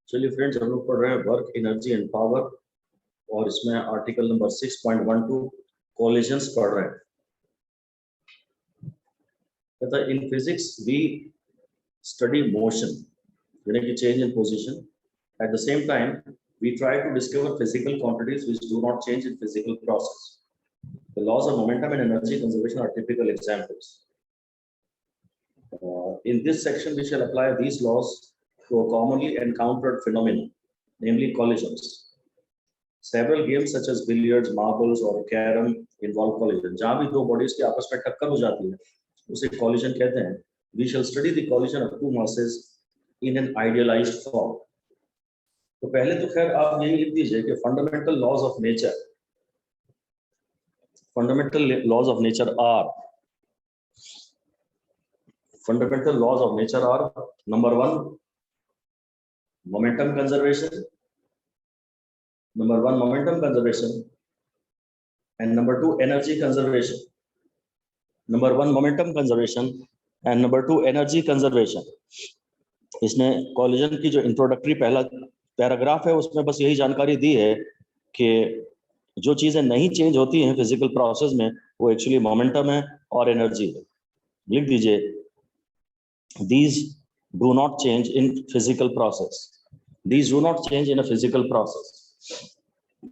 चलिए फ्रेंड्स, हम लोग पढ़ रहे हैं वर्क, एनर्जी एंड पावर, और इसमें आर्टिकल नंबर 6.12 कोलिजन्स पढ़ रहे हैं। कहता है in physics we study motion, यानी कि change in position. At the same time we try to discover physical quantities which do not change in physical process. The laws of momentum and energy conservation are typical examples. In this section, we shall apply these laws to a commonly encountered phenomenon, namely collisions. Several games such as billiards, marbles or carom involve collision. जहाँ भी दो bodies की आपस में टक्कर हो जाती है, उसे collision कहते हैं. We shall study the collision of two masses in an idealized form. तो पहले तो खैर आप यही लिख दीजिए कि fundamental laws of nature, fundamental laws of nature are, fundamental laws of nature are number 1 momentum conservation, number 1 momentum conservation and number 2 energy conservation, number 1 momentum conservation and number 2 energy conservation. इसने collision की जो introductory पहला paragraph है उसमें बस यही जानकारी दी है कि जो चीजें नहीं चेंज होती हैं फिजिकल प्रोसेस में वो एक्चुअली मोमेंटम है और एनर्जी है। लिख दीजिए these do not change in physical process, these do not change in a physical process.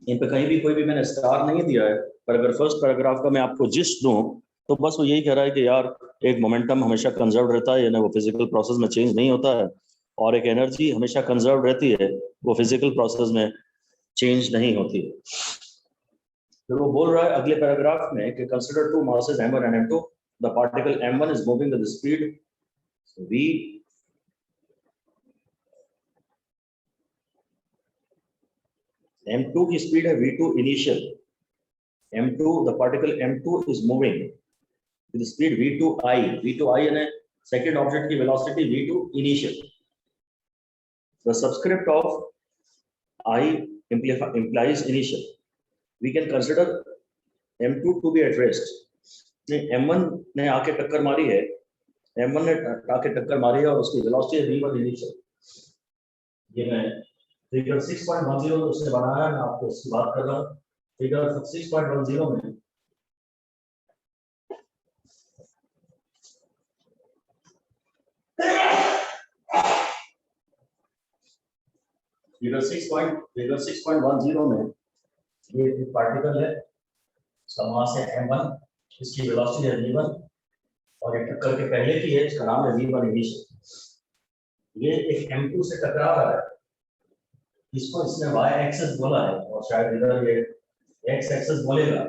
इन पे कहीं भी कोई भी मैंने स्टार नहीं दिया है, पर अगर फर्स्ट पैराग्राफ का मैं आपको जिस्ट दूं तो बस वो यही कह रहा है कि यार एक मोमेंटम हमेशा कंजर्व रहता है, यानी वो फिजिकल प्रोसेस में चेंज नहीं होता है, और एक एनर्जी हमेशा कंजर्व रहती है, वो फिजिकल प्रोसेस में चेंज नहीं होती है। तो वो बोल रहा है अगले पैराग्राफ में कि consider two masses m1 and m2, the particle m1 is moving with the speed v, m2 की स्पीड है v2 initial, m2 the particle m2 is moving with the speed v2i, v2i यानी second object की velocity v2 initial. The subscript of I implies initial. We can consider M2 to be at rest. M1 ने आके टक्कर मारी है, M1 ने आके टक्कर मारी है और उसकी वेलोसिटी है v1 इनिशियल। ये मैं फिगर 6.10 उसने बनाया, मैं आपको इसकी बात कर रहा हूँ। फिगर 6.10 में फिगर 6.10 में ये एक पार्टिकल है, इसका मास है m1, इसकी वेलोसिटी है v1 और ये टक्कर के पहले की है, इसका नाम है v1 इनिशियल। ये एक m2 से टकरा रहा है, इसको इसने y एक्सिस बोला है और शायद इधर ये x एक्सिस बोलेगा।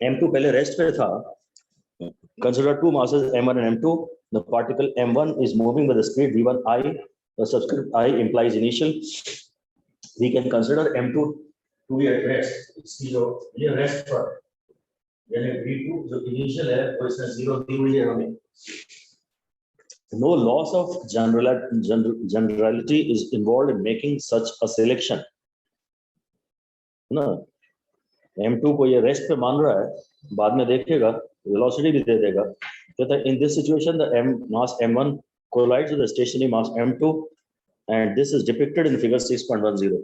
m2 पहले रेस्ट पे था। Consider two masses m1 and m2. The particle m1 is moving with the speed v1i. The subscript I implies initial. We can consider m2 to be at rest. इसकी जो ये rest पर यानी v2 जो initial है वो इसमें 0 दी हुई है हमें। No loss of generality is involved in making such a selection. ना m2 को ये रेस्ट पे मान रहा है, बाद में देखेगा वेलोसिटी भी दे देगा। कहता है in this situation the mass m1 collides with the stationary mass m2 and this is depicted in figure 6.10.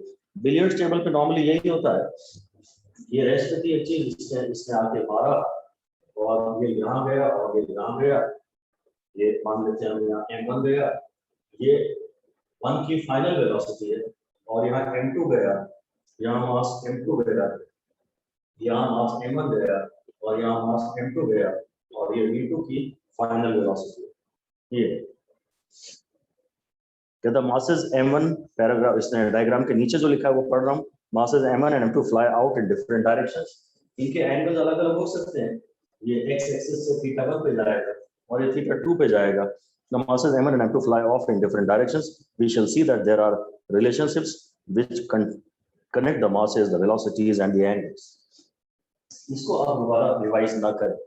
Billiards table पे नॉर्मली यही होता है, ये रेस्ट पे थी एक चीज, इसने आके मारा और ये यहाँ गया और ये यहाँ गया, ये मान लेते हैं हम यहाँ m1 गया, ये 1 की फाइनल वेलोसिटी है और यहाँ m2 गया, यहाँ मास m2 गया, यहाँ मास m1 गया और यहाँ मास m2 गया और ये v2 की फाइनल वेलोसिटी। ये कहता masses m1 पैराग्राफ इसने डायग्राम के नीचे जो लिखा है वो पढ़ रहा हूँ। masses m1 and m2 fly out in different directions. इनके एंगल्स अलग अलग हो सकते हैं, ये x एक्सिस से θ1 पे जाएगा और ये θ2 पे जाएगा। The masses m1 and m2 fly off in different directions. We shall see that there are relationships which connect the masses, the velocities and the angles. इसको आप दोबारा रिवाइज ना करें,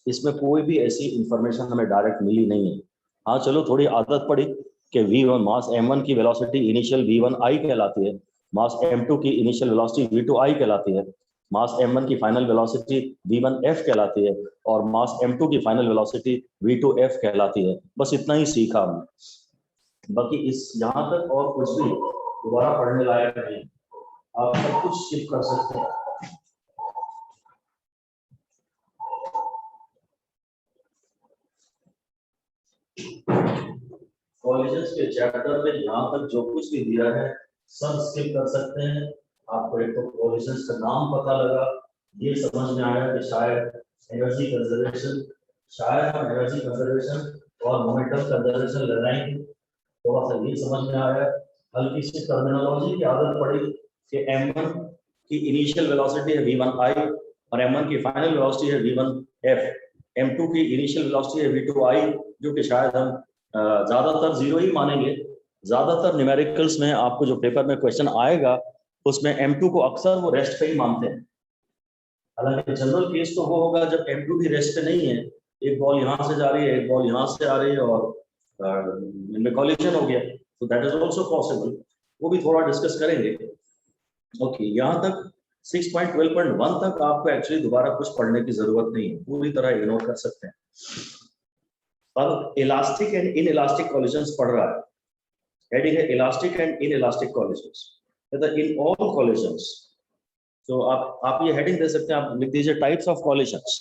इसमें कोई भी ऐसी इंफॉर्मेशन हमें डायरेक्ट मिली नहीं है। हाँ चलो थोड़ी आदत पड़ी कि v1 मास m1 की वेलोसिटी इनिशियल v1i कहलाती है, मास m2 की इनिशियल वेलोसिटी v2i कहलाती है। मास m1 की फाइनल वेलोसिटी v1f कहलाती है और मास m2 की फाइनल वेलोसिटी v2f कहलाती है। बस इतना ही सीखा हमने, बाकी इस यहाँ तक और कुछ भी दोबारा पढ़ने लायक नहीं, आप सब कुछ स्किप कर सकते हैं। कॉलिजन्स के चैप्टर में यहाँ तक जो कुछ भी दिया है सब स्किप कर सकते हैं। आपको एक तो कॉलिजन्स का नाम पता लगा, ये समझ में आया कि शायद एनर्जी कंजर्वेशन, शायद हम एनर्जी कंजर्वेशन और मोमेंटम कंजर्वेशन लगाएंगे, थोड़ा सा ये समझ में आया। हल्की सी टर्मिनोलॉजी की आदत पड़ी कि m1 की इनिशियल वेलोसिटी है v1i और m1 की फाइनल वेलोसिटी है v1f, m2 की इनिशियल वेलोसिटी है v2i, जो कि शायद हम ज्यादातर जीरो ही मानेंगे। ज्यादातर न्यूमेरिकल्स में आपको जो पेपर में क्वेश्चन आएगा उसमें m2 को अक्सर वो रेस्ट पे ही मानते हैं। हालांकि जनरल केस तो वो होगा जब m2 भी रेस्ट पे नहीं है, एक बॉल यहाँ से जा रही है, एक बॉल यहाँ से आ रही है और इनमें कॉलिजन हो गया, तो दैट इज आल्सो पॉसिबल, वो भी थोड़ा डिस्कस करेंगे। ओके, यहाँ तक 6.12.1 तक आपको एक्चुअली दोबारा कुछ पढ़ने की जरूरत नहीं है, पूरी तरह इग्नोर कर सकते हैं। अब elastic and in elastic collisions पढ़ रहा है, हेडिंग है elastic and in elastic collisions, in all collisions. तो आप ये हेडिंग दे सकते हैं, आप लिख दीजिए टाइप्स ऑफ कॉलिजन्स,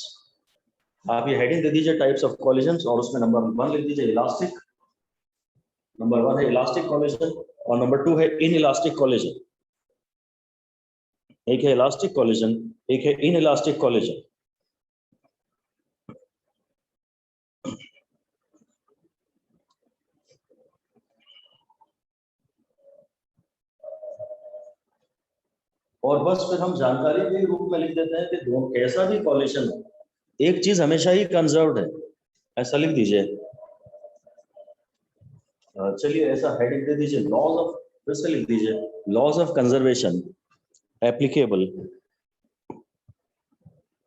आप ये हेडिंग दे दीजिए टाइप्स ऑफ कॉलिजन्स और उसमें नंबर 1 लिख दीजिए इलास्टिक, नंबर 1 है इलास्टिक कॉलिजन और नंबर 2 है इन इलास्टिक कॉलिजन। एक है इलास्टिक कॉलिजन, एक है इन इलास्टिक कॉलिजन। और बस फिर हम जानकारी के रूप में लिख देते हैं कि दोनों कैसा भी कॉलिजन हो, एक चीज हमेशा ही कंजर्व्ड है, ऐसा लिख दीजिए। चलिए ऐसा हेडिंग दे दीजिए, लॉज ऑफ, फिर से लिख दीजिए laws of conservation applicable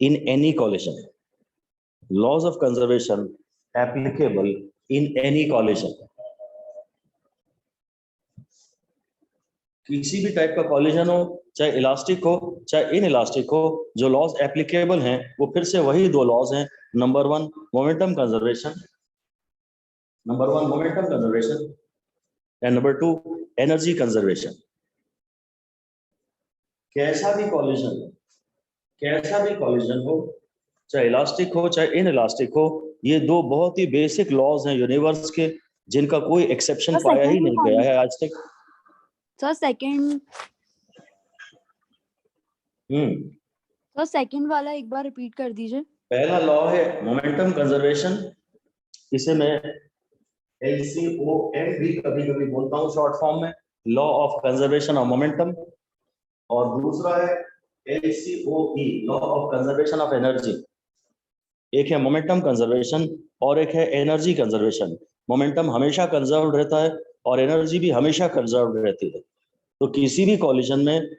in any collision, laws of conservation applicable in any collision. किसी भी टाइप का कॉलिजन हो, चाहे इलास्टिक हो चाहे इन इलास्टिक हो, जो लॉज एप्लीकेबल हैं वो फिर से वही दो लॉज हैं, number 1 momentum conservation, number 1 momentum conservation and number 2 energy conservation. कैसा भी कॉलिजन, कैसा भी कॉलिजन हो, चाहे इलास्टिक हो चाहे इन इलास्टिक हो, ये दो बहुत ही बेसिक लॉज हैं यूनिवर्स के, जिनका कोई एक्सेप्शन पाया ही नहीं गया है आज तक। सर सेकंड, सर सेकंड वाला एक बार रिपीट कर दीजिए। पहला लॉ है मोमेंटम कंजर्वेशन, इसे मैं LCOM भी कभी कभी बोलता हूँ शॉर्ट फॉर्म में, law of conservation of momentum. और दूसरा है LCOE, law of conservation of energy. एक है मोमेंटम कंजर्वेशन और एक है एनर्जी कंजर्वेशन। मोमेंटम हमेशा कंजर्व रहता है और एनर्जी भी हमेशा कंजर्व रहती है। तो किसी भी कॉलिजन में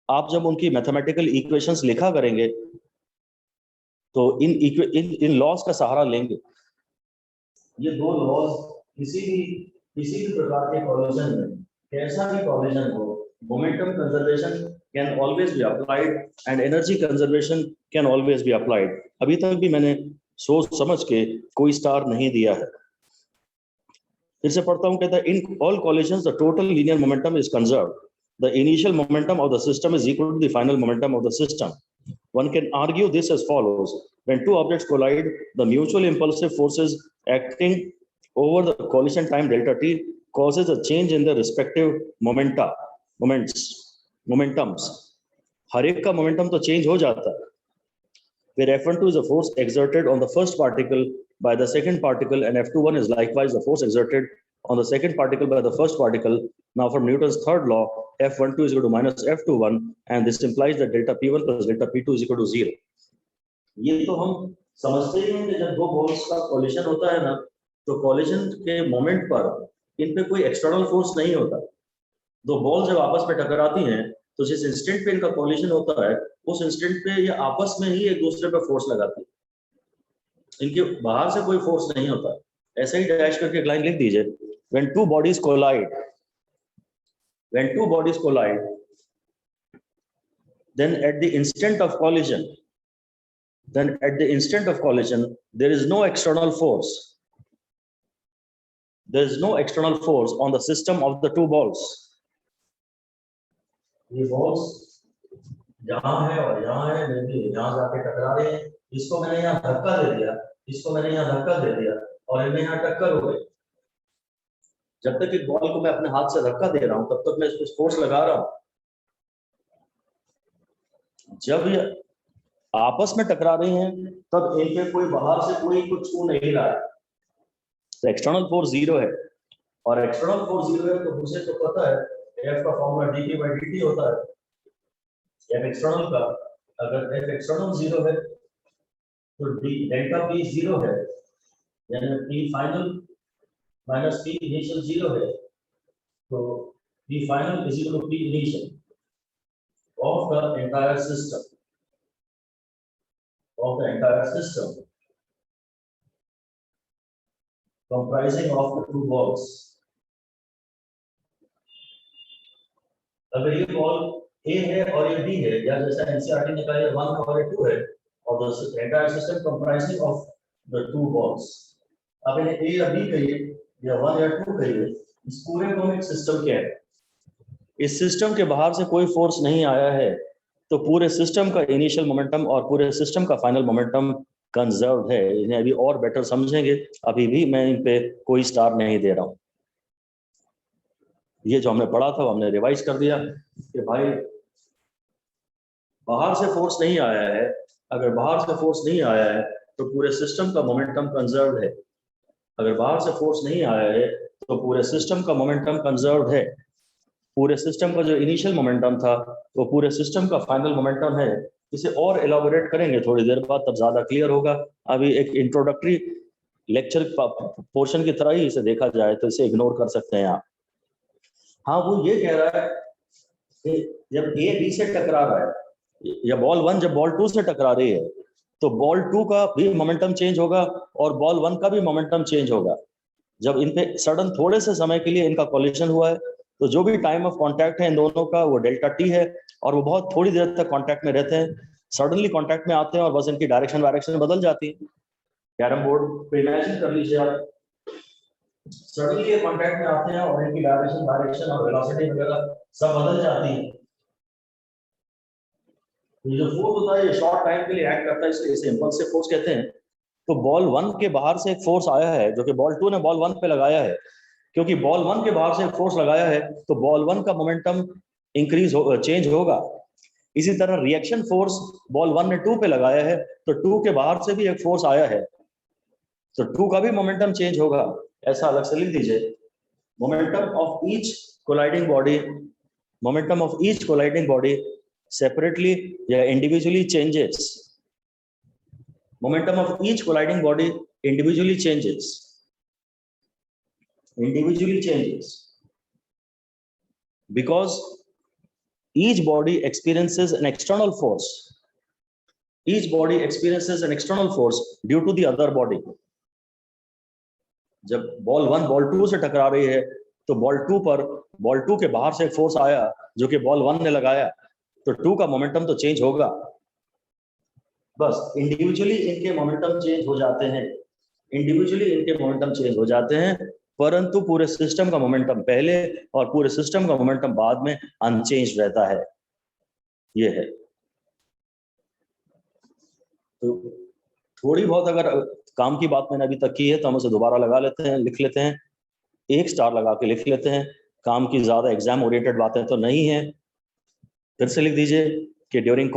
आप जब उनकी मैथमेटिकल इक्वेशंस लिखा करेंगे तो इन लॉज का सहारा लेंगे। ये दो लॉज किसी भी प्रकार के कॉलिजन में, कैसा भी कॉलिजन हो, momentum conservation can always be applied and energy conservation can always be applied. अभी तक भी मैंने सोच समझ के कोई स्टार नहीं दिया है। फिर से पढ़ता हूँ, कहता है in all collisions the total linear momentum is conserved, the initial momentum of the system is equal to the final momentum of the system. One can argue this as follows: when two objects collide, the mutual impulsive forces acting over the collision time delta t causes a change in their respective momentums. हर एक का momentum तो change हो जाता है, where F12 is a force exerted on the first particle by the second particle and F21 is likewise the force exerted on the second particle by the first particle. Now from Newton's third law, F12 is equal to minus F21 and this implies that delta P1 plus delta P2 is equal to 0. ये तो हम समझते ही हैं कि जब दो balls का collision होता है ना, तो कॉलिजन के मोमेंट पर इन पे कोई एक्सटर्नल फोर्स नहीं होता। दो बॉल जब आपस में टकराती हैं तो जिस इंस्टेंट पे इनका कॉलिजन होता है उस इंस्टेंट पे ये आपस में ही एक दूसरे पे फोर्स लगाती है, इनके बाहर से कोई फोर्स नहीं होता। ऐसे ही डैश करके एक लाइन लिख दीजिए, when two bodies collide, then at the instant of collision, there is no external force. There is no external force on the system of the two balls. ये balls यहाँ है और यहाँ है, maybe यहाँ जाके टकरा रहे हैं. इसको मैंने यहाँ धक्का दे दिया, इसको मैंने यहाँ धक्का दे दिया और इनमें यहाँ टक्कर हो गई. जब तक एक बॉल को मैं अपने हाथ से धक्का दे रहा हूं तब तक मैं इसको फोर्स लगा रहा हूं. जब ये आपस में टकरा रही हैं तब इनके कोई बाहर से कोई कुछ छू नहीं रहा है. तो एक्सटर्नल फोर्स 0 है और एक्सटर्नल फोर्स 0 है तो मुझे तो पता है F का फॉर्मूला dp/dt होता है. F एक्सटर्नल का अगर F एक्सटर्नल 0 है तो डेल्टा P 0 है, यानी P final minus P initial 0 है. तो P final is equal to P initial of the entire system, comprising of the two balls. अगर ये बॉल A है और ये B है, या जैसा NCERT ने कहा 1 और 2 है, और the entire system comprising of the two balls. अब इन्हें A या B कहिए या 1 या 2 कहिए, इस पूरे को एक सिस्टम क्या है. इस सिस्टम के बाहर से कोई फोर्स नहीं आया है तो पूरे सिस्टम का इनिशियल मोमेंटम और पूरे सिस्टम का फाइनल मोमेंटम कंजर्व्ड है. इन्हें अभी और बेटर समझेंगे, अभी भी मैं इन पे कोई स्टार नहीं दे रहा हूं. ये जो हमने पढ़ा था वो हमने रिवाइज कर दिया कि भाई बाहर से फोर्स नहीं आया है. अगर बाहर से फोर्स नहीं आया है तो पूरे सिस्टम का मोमेंटम कंजर्व्ड है. अगर बाहर से फोर्स नहीं आया है तो पूरे सिस्टम का मोमेंटम कंजर्व्ड है. पूरे सिस्टम का जो इनिशियल मोमेंटम था वो पूरे सिस्टम का फाइनल मोमेंटम है. इसे और एलाबोरेट करेंगे थोड़ी देर बाद, तब ज्यादा क्लियर होगा. अभी एक इंट्रोडक्टरी लेक्चर पोर्शन की तरह ही इसे देखा जाए तो इसे इग्नोर कर सकते हैं आप. हाँ, वो ये कह रहा है कि जब A B से टकरा रहा है या बॉल 1 जब बॉल 2 से टकरा रही है तो बॉल 2 का भी मोमेंटम चेंज होगा और बॉल 1 का भी मोमेंटम चेंज होगा. जब इन पे सडन थोड़े से समय के लिए इनका कोलिजन हुआ है तो जो भी टाइम ऑफ कांटेक्ट है इन दोनों का वो डेल्टा टी है और वो बहुत थोड़ी देर तक कांटेक्ट में रहते हैं. सडनली कांटेक्ट में आते हैं और बस इनकी डायरेक्शन बदल जाती है. कैरम बोर्ड पे इमेजिन कर लीजिए आप, सडनली ये कांटेक्ट में आते हैं और इनकी डायरेक्शन और वेलोसिटी वगैरह सब बदल जाती है. ये जो फोर्स होता है ये शॉर्ट टाइम के लिए एक्ट करता है, इसलिए इसे इंपल्सिव फोर्स कहते हैं. तो बॉल 1 के बाहर से एक फोर्स आया है जो कि बॉल 2 ने बॉल 1 पे लगाया है. क्योंकि बॉल 1 के बाहर से एक फोर्स लगाया है तो बॉल 1 का मोमेंटम चेंज होगा. इसी तरह रिएक्शन फोर्स बॉल 1 ने 2 पे लगाया है तो 2 के बाहर से भी एक फोर्स आया है तो 2 का भी मोमेंटम चेंज होगा. ऐसा अलग से लिख दीजिए. Momentum of each colliding body separately या individually changes. Momentum of each colliding body individually changes because each body experiences an external force. Each body experiences an external force due to the other body. जब ball 1 ball 2 से टकरा रही है तो ball 2 के बाहर से एक फोर्स आया जो कि बॉल 1 ने लगाया तो 2 का मोमेंटम तो चेंज होगा. बस इंडिविजुअली इनके मोमेंटम चेंज हो जाते हैं, परंतु पूरे सिस्टम का मोमेंटम पहले और पूरे सिस्टम का मोमेंटम बाद में अनचेंज रहता है. ये है. तो थोड़ी बहुत अगर काम की बात मैंने अभी तक की है तो हम उसे दोबारा लगा लेते हैं, लिख लेते हैं, एक स्टार लगा के लिख लेते हैं. काम की ज्यादा एग्जाम ओरिएंटेड बातें तो नहीं है. फिर से लिख दीजिए कि during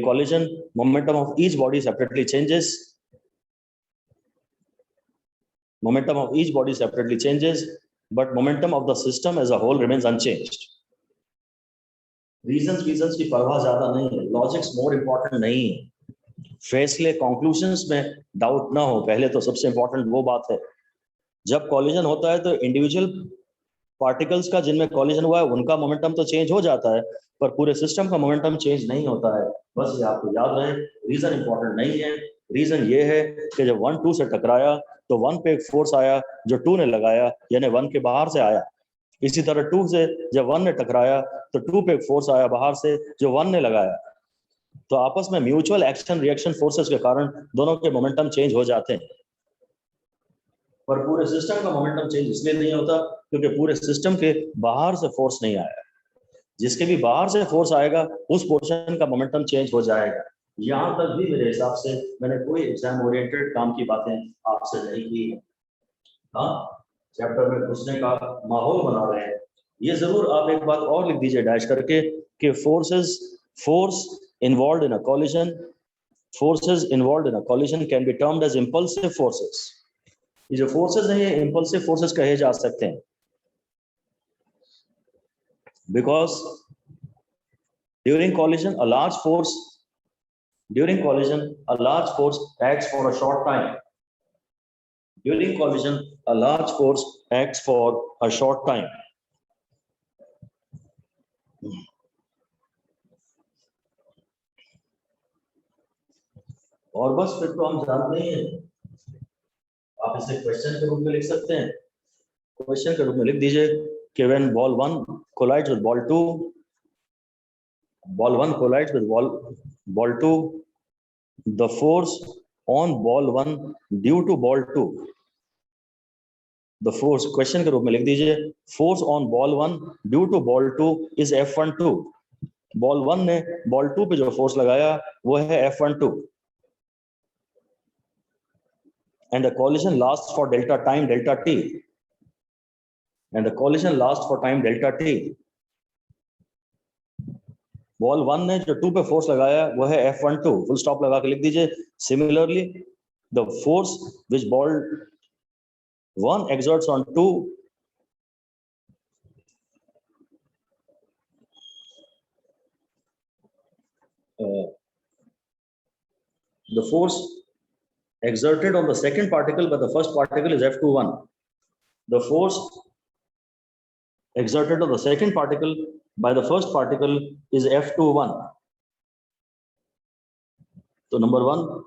collision momentum of each body separately changes. But momentum of the system as a whole remains unchanged. Reasons की परवाह ज्यादा नहीं है. Logics more important नहीं है. फैसले conclusions में डाउट ना हो, पहले तो सबसे important वो बात है. जब collision होता है तो इंडिविजुअल पार्टिकल्स का जिनमें कॉलिजन हुआ है उनका मोमेंटम तो चेंज हो जाता है पर पूरे सिस्टम का मोमेंटम चेंज नहीं होता है. बस ये आपको याद रहे. रीजन इंपॉर्टेंट नहीं है. रीजन ये है कि जब 1 2 से टकराया तो 1 पे एक फोर्स आया जो 2 ने लगाया, यानी 1 के बाहर से आया. इसी तरह 2 से जब 1 ने टकराया तो 2 पे फोर्स आया बाहर से जो 1 ने लगाया, तो आपस में म्यूचुअल एक्शन रिएक्शन फोर्सेस के कारण दोनों के मोमेंटम चेंज हो जाते हैं। पर पूरे सिस्टम का मोमेंटम चेंज इसलिए नहीं होता क्योंकि पूरे सिस्टम के बाहर से फोर्स नहीं आया। जिसके भी बाहर से फोर्स आएगा उस पोर्शन का मोमेंटम चेंज हो जाएगा। यहां तक भी मेरे हिसाब से मैंने कोई एग्जाम ओरिएंटेड काम की बातें आपसे नहीं की है। हाँ, चैप्टर में घुसने का माहौल बना रहे हैं। ये जरूर आप एक बात और लिख दीजिए डैश करके कि force involved in a collision, forces involved in a collision can be termed as impulsive forces. ये जो फोर्सेस हैं ये इंपल्सिव फोर्सेस कहे जा सकते हैं, because during collision a large force acts for a short time. During collision a large force acts for a short time. और बस फिर तो हम जानते ही हैं। आप इसे क्वेश्चन के रूप में लिख सकते हैं। क्वेश्चन के रूप में लिख दीजिए कि when ball 1 collides with ball 2, ball 1 collides with ball 2, the force on ball 1 due to ball 2, the force, question के रूप में लिख दीजिए force on ball 1 due to ball 2 is F12. Ball 1 ने बॉल 2 पे जो फोर्स लगाया वो है F12, and the collision lasts for delta t, and the collision lasts for time delta t. Ball 1 ने जो 2 पे फोर्स लगाया वो है F12, फुल स्टॉप लगा के लिख दीजिए। Similarly the force which ball 1 exerts on 2 the force exerted on the second particle by the first particle is F21. The force exerted on the second particle by the first particle is F21. So number 1,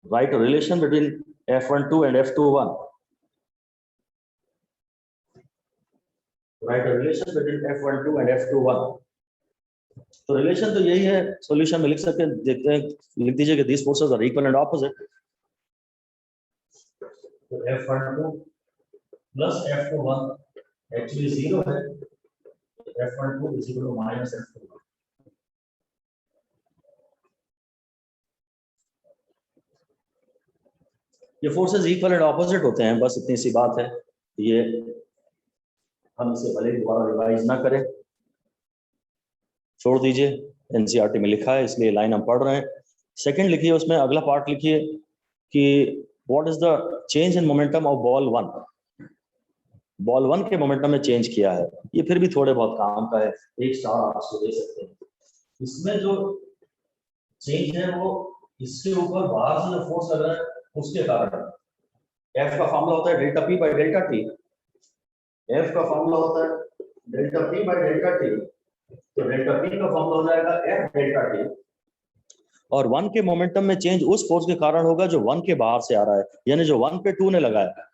write a relation between F12 and F21. Write a relation between F12 and F21. तो relation तो यही है, solution में लिख सकते हैं, देखते हैं, लिख दीजिए कि these forces are equal and opposite. तो F12 plus F21 actually 0 है, F12 is equal to minus F21. ये फोर्सेस इक्वल एंड ऑपोजिट होते हैं, बस इतनी सी बात है। ये हम इसे भले दोबारा रिवाइज ना करें, छोड़ दीजिए, एनसीईआरटी में लिखा है इसलिए लाइन हम पढ़ रहे हैं। सेकंड लिखिए, उसमें अगला पार्ट लिखिए कि what is the change in momentum of ball 1। Ball 1 के मोमेंटम में चेंज किया है, ये फिर भी थोड़े बहुत काम का है, एक स्टार आपको दे सकते हैं। इसमें जो चेंज है वो इसके ऊपर बाहर से जो फोर्स लग रहा है उसके कारण। एफ का फॉर्मूला होता है delta p by delta T. F का फॉर्मूला होता है delta p by delta T, तो डेल्टा पी का फॉर्मूला हो जाएगा एफ डेल्टा टी। और 1 के मोमेंटम में चेंज उस फोर्स के कारण होगा जो 1 के बाहर से आ रहा है, यानी जो 1 पे 2 ने लगाया।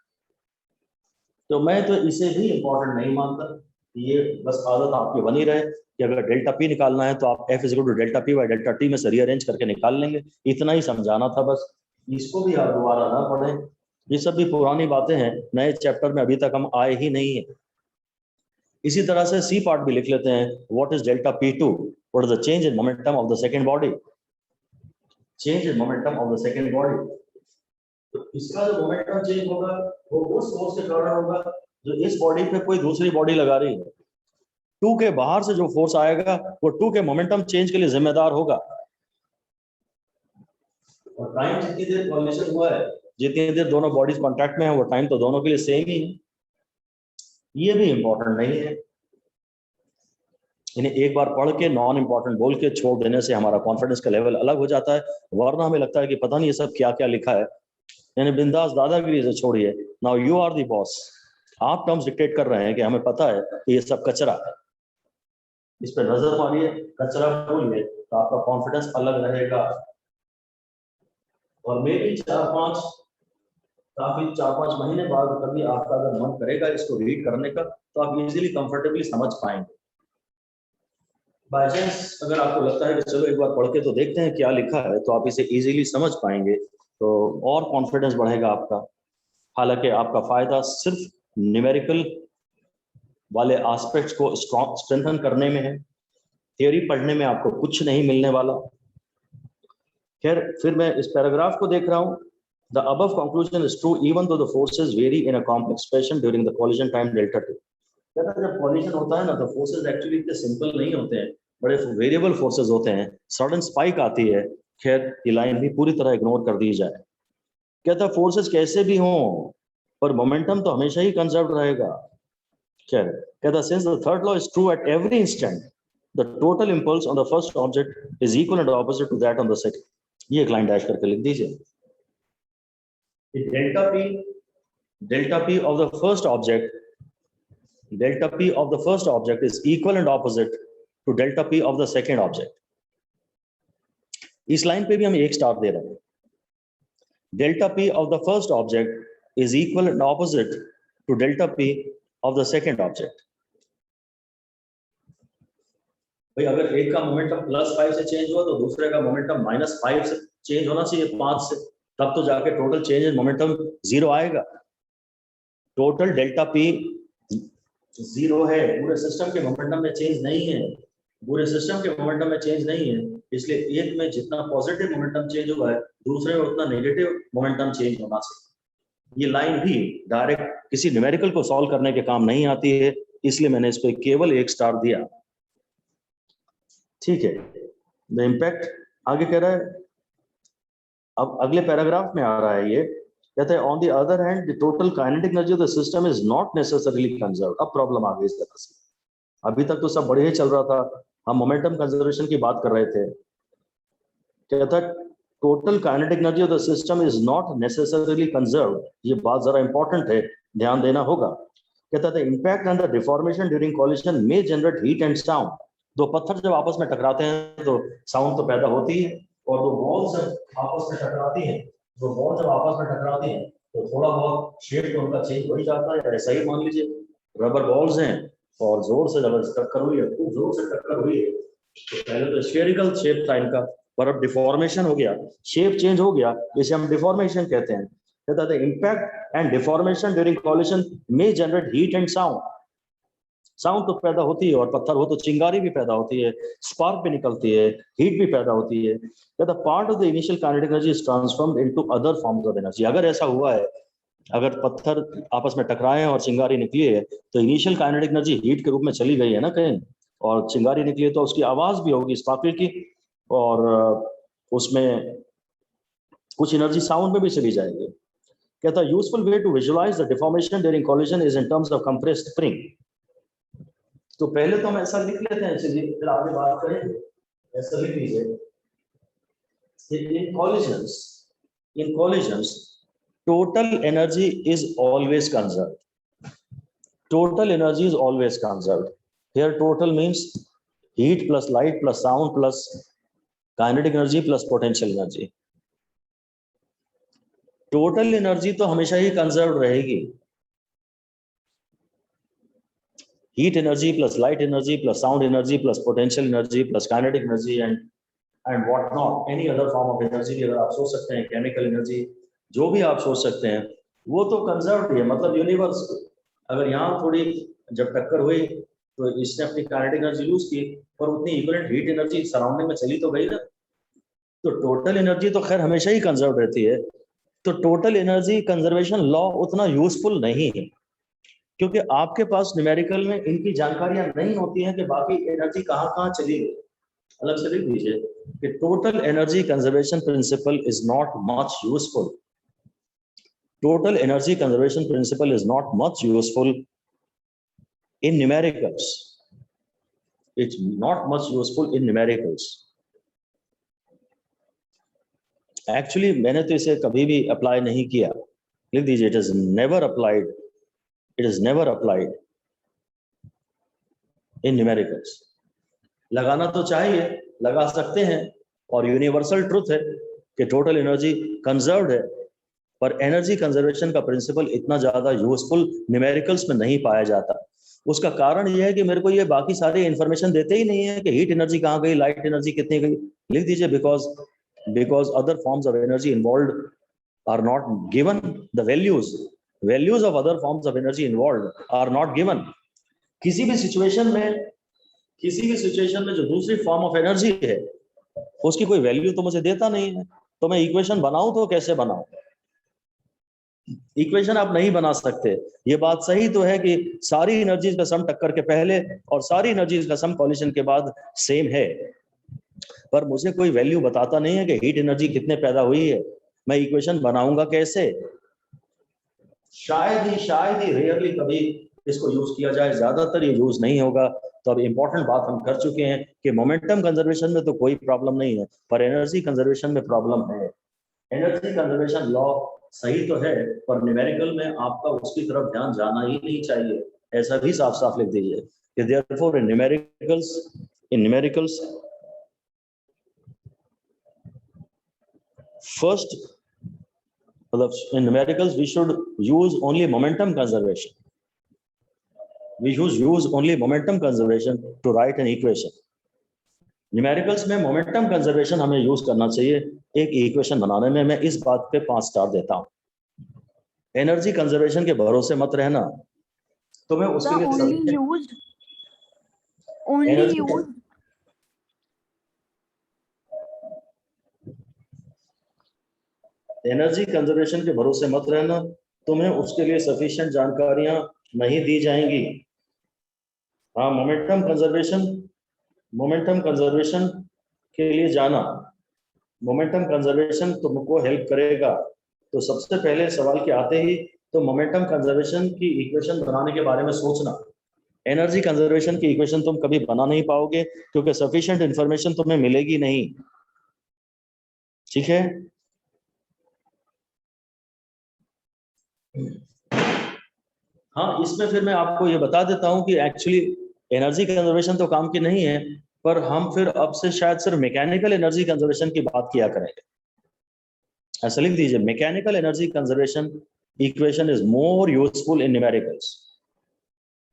तो मैं तो इसे भी इंपॉर्टेंट नहीं मानता, ये बस आदत आपकी बनी रहे कि अगर डेल्टा पी निकालना है तो आप F is equal to delta p by delta t में से रीअरेंज करके निकाल लेंगे। इतना ही समझाना था बस, इसको भी आप दोबारा ना पढ़ें, ये सब भी पुरानी बातें हैं, नए चैप्टर में अभी तक हम आए ही नहीं है। इसी तरह से सी पार्ट भी लिख लेते हैं, what is delta P2, what is the change in momentum of the second body, change in momentum of the second body. तो इसका जो मोमेंटम चेंज होगा वो उस फोर्स के कारण होगा जो इस बॉडी पे कोई दूसरी बॉडी लगा रही है। 2 के बाहर से जो फोर्स आएगा वो 2 के मोमेंटम चेंज के लिए जिम्मेदार होगा। और टाइम जितनी देर कॉलिशन हुआ है, जितनी देर दोनों बॉडीज कांटेक्ट में है, वो टाइम तो दोनों के लिए सेम ही है। ये भी इंपॉर्टेंट नहीं है, इन्हें एक बार पढ़ के नॉन इंपॉर्टेंट बोल के छोड़ देने से हमारा कॉन्फिडेंस का लेवल अलग हो जाता है, वरना हमें लगता है कि पता नहीं ये सब क्या क्या लिखा है। यानी बिंदास दादागिरी से छोड़िए, now you are the boss, आप टर्म्स डिक्टेट कर रहे हैं कि हमें पता है कि ये सब कचरा है, इस पे नजर मारिए, कचरा बोलिए तो आपका कॉन्फिडेंस अलग रहेगा। और मे भी 4-5 काफी 4-5 महीने बाद कभी आपका अगर मन करेगा इसको रीड करने का तो आप इजीली कंफर्टेबली समझ पाएंगे। बाय चांस अगर आपको लगता है कि चलो एक बार पढ़ के तो देखते हैं क्या लिखा है, तो आप इसे इजीली समझ पाएंगे, तो और कॉन्फिडेंस बढ़ेगा आपका। हालांकि आपका फायदा सिर्फ न्यूमेरिकल वाले एस्पेक्ट्स को स्ट्रेंथन करने में है, थियोरी पढ़ने में आपको कुछ नहीं मिलने वाला। खैर, फिर मैं इस पैराग्राफ को देख रहा हूँ। The above conclusion is true even though the forces vary in a complex fashion during the collision time delta t। कहता है जब collision होता है ना तो forces actually इतने simple नहीं होते हैं, बड़े वेरिएबल फोर्सेस होते हैं, सडन स्पाइक आती है। खैर, ये लाइन भी पूरी तरह इग्नोर कर दी जाए। कहता फोर्सेस कैसे भी हों पर मोमेंटम तो हमेशा ही कंजर्व रहेगा। खैर, कहता since the third law is true at every instant, the total impulse on the first object is equal and opposite to that on the second. ये एक लाइन डैश करके लिख दीजिए। delta p of the first object is equal and opposite to delta p of the second object। इस line पे भी हम एक स्टार दे रहे हैं। delta p of the first object is equal and opposite to delta p of the second object। भाई अगर एक का मोमेंटम +5 से चेंज हुआ तो दूसरे का मोमेंटम -5 से चेंज होना चाहिए, 5 से, तब तो जाके टोटल चेंज इन मोमेंटम 0 आएगा। टोटल डेल्टा पी 0 है, पूरे सिस्टम के मोमेंटम में चेंज नहीं है, पूरे सिस्टम के मोमेंटम में चेंज नहीं है। इसलिए एक में जितना पॉजिटिव मोमेंटम चेंज हुआ है दूसरे में उतना नेगेटिव मोमेंटम चेंज होना चाहिए। ये लाइन भी डायरेक्ट किसी न्यूमेरिकल को सॉल्व करने के काम नहीं आती है, इसलिए मैंने इस पे केवल एक स्टार दिया। ठीक है, द इम्पैक्ट आगे कह रहा है। अब अगले पैराग्राफ में आ रहा है, ये कहते हैं on the other hand the total kinetic energy of the system is not necessarily conserve. अब प्रॉब्लम आ गई इस तरह से। अभी तक तो सब बढ़िया ही चल रहा था, हम मोमेंटम कंजर्वेशन की बात कर रहे थे। कहता है total kinetic energy of the system is not necessarily conserve. ये बात जरा इंपॉर्टेंट है, ध्यान देना होगा। कहता है impact and the deformation during collision may generate heat and sound. दो पत्थर जब आपस में टकराते हैं तो साउंड तो पैदा होती है, और दो बॉल्स आपस में टकराती हैं, दो बॉल जब आपस में टकराती हैं तो थोड़ा बहुत शेप तो उनका चेंज हो ही जाता है। ऐसा ही मान लीजिए रबर बॉल्स हैं और जोर से जब टक्कर हुई है, खूब जोर से टक्कर हुई है, तो पहले तो स्फेरिकल शेप था इनका, पर अब डिफॉर्मेशन हो गया, शेप चेंज हो गया, इसे हम डिफॉर्मेशन कहते हैं। कहता है impact and deformation during collision may generate heat and sound. Sound तो पैदा होती है, और पत्थर हो तो चिंगारी भी पैदा होती है, स्पार्क भी निकलती है, हीट भी पैदा होती है। The part of the initial kinetic energy is transformed into other forms of energy. अगर ऐसा हुआ है, अगर पत्थर आपस में टकराए हैं और चिंगारी निकली है, तो इनिशियल काइनेटिक एनर्जी हीट के रूप में चली गई है ना कहीं, और चिंगारी निकली है तो उसकी आवाज भी होगी स्पार्कल की, और उसमें कुछ एनर्जी साउंड में भी चली जाएगी। कहता है useful way to visualize the deformation during collision is in terms of compressed spring. तो पहले तो हम ऐसा लिख लेते हैं, चलिए फिर आगे बात करेंगे। ऐसा लिख लीजिए, in collisions total energy is always conserved। total energy is always conserved। here total means heat plus light plus sound plus kinetic energy plus potential energy। Total energy तो हमेशा ही कंजर्व रहेगी। heat energy plus light energy plus sound energy plus potential energy plus kinetic energy and what not, any other form of energy भी अगर आप सोच सकते हैं, chemical energy, जो भी आप सोच सकते हैं, वो तो कंजर्व है। मतलब यूनिवर्स, अगर यहाँ थोड़ी जब टक्कर हुई तो इसने अपनी काइनेटिक एनर्जी लूज की, पर उतनी इक्विवेलेंट हीट एनर्जी सराउंडिंग में चली तो गई ना। तो टोटल एनर्जी तो खैर हमेशा ही कंजर्व रहती है। तो टोटल एनर्जी कंजर्वेशन लॉ उतना यूजफुल नहीं है, क्योंकि आपके पास न्यूमेरिकल में इनकी जानकारियां नहीं होती हैं कि बाकी एनर्जी कहाँ चली गई। अलग से लिख दीजिए कि total energy conservation principle is not much useful. Total energy conservation principle is not much useful in numericals. It's not much useful in numericals. Actually मैंने तो इसे कभी भी अप्लाई नहीं किया। लिख दीजिए it is never applied. It is never applied in numericals। लगाना तो चाहिए, लगा सकते हैं, और यूनिवर्सल ट्रुथ है कि टोटल एनर्जी कंजर्व्ड है, पर एनर्जी कंजर्वेशन का प्रिंसिपल इतना ज्यादा यूजफुल न्यूमेरिकल्स में नहीं पाया जाता। उसका कारण यह है कि मेरे को ये बाकी सारे इंफॉर्मेशन देते ही नहीं है कि हीट एनर्जी कहाँ गई, लाइट एनर्जी कितनी गई। लिख दीजिए because other forms of energy involve are not given, the values of other forms of energy involve are not given. किसी भी सिचुएशन में जो दूसरी फॉर्म ऑफ एनर्जी है उसकी कोई वैल्यू तो मुझे देता नहीं है, तो मैं इक्वेशन बनाऊं तो कैसे बनाऊं? इक्वेशन आप नहीं बना सकते। ये बात सही तो है कि सारी एनर्जीज का सम टक्कर के पहले और सारी एनर्जीज का सम कॉलिजन के बाद सेम है, पर मुझे कोई वैल्यू बताता नहीं है कि हीट एनर्जी कितने पैदा हुई है। मैं इक्वेशन बनाऊंगा कैसे? शायद ही रेयरली कभी इसको यूज किया जाए, ज्यादातर ये यूज नहीं होगा। तो अब इंपॉर्टेंट बात हम कर चुके हैं कि मोमेंटम कंजर्वेशन में तो कोई प्रॉब्लम नहीं है, पर एनर्जी कंजर्वेशन में प्रॉब्लम है। एनर्जी कंजर्वेशन लॉ सही तो है, पर न्यूमेरिकल में आपका उसकी तरफ ध्यान जाना ही नहीं चाहिए, ऐसा भी साफ साफ लिख दीजिए कि देयरफॉर इन न्यूमेरिकल्स फर्स्ट, मतलब in numericals we should use only momentum conservation. We should use only momentum conservation to write an equation. Numericals में मोमेंटम कंजर्वेशन हमें यूज करना चाहिए एक इक्वेशन बनाने में। मैं इस बात पे 5 स्टार देता हूं। एनर्जी कंजर्वेशन के भरोसे मत रहना, तो मैं उसके लिए एनर्जी कंजर्वेशन के भरोसे मत रहना, तुम्हें उसके लिए सफिशिएंट जानकारियां नहीं दी जाएंगी। हाँ, मोमेंटम कंजर्वेशन के लिए जाना, मोमेंटम कंजर्वेशन तुमको हेल्प करेगा। तो सबसे पहले सवाल के आते ही तो मोमेंटम कंजर्वेशन की इक्वेशन बनाने के बारे में सोचना। एनर्जी कंजर्वेशन की इक्वेशन तुम कभी बना नहीं पाओगे क्योंकि सफिशिएंट इंफॉर्मेशन तुम्हें मिलेगी नहीं। ठीक है? हाँ, इसमें फिर मैं आपको ये बता देता हूँ कि एक्चुअली एनर्जी कंजर्वेशन तो काम की नहीं है, पर हम फिर अब से शायद सिर्फ मैकेनिकल एनर्जी कंजर्वेशन की बात किया करेंगे। ऐसा लिख दीजिए, mechanical energy conservation equation is more useful in numericals.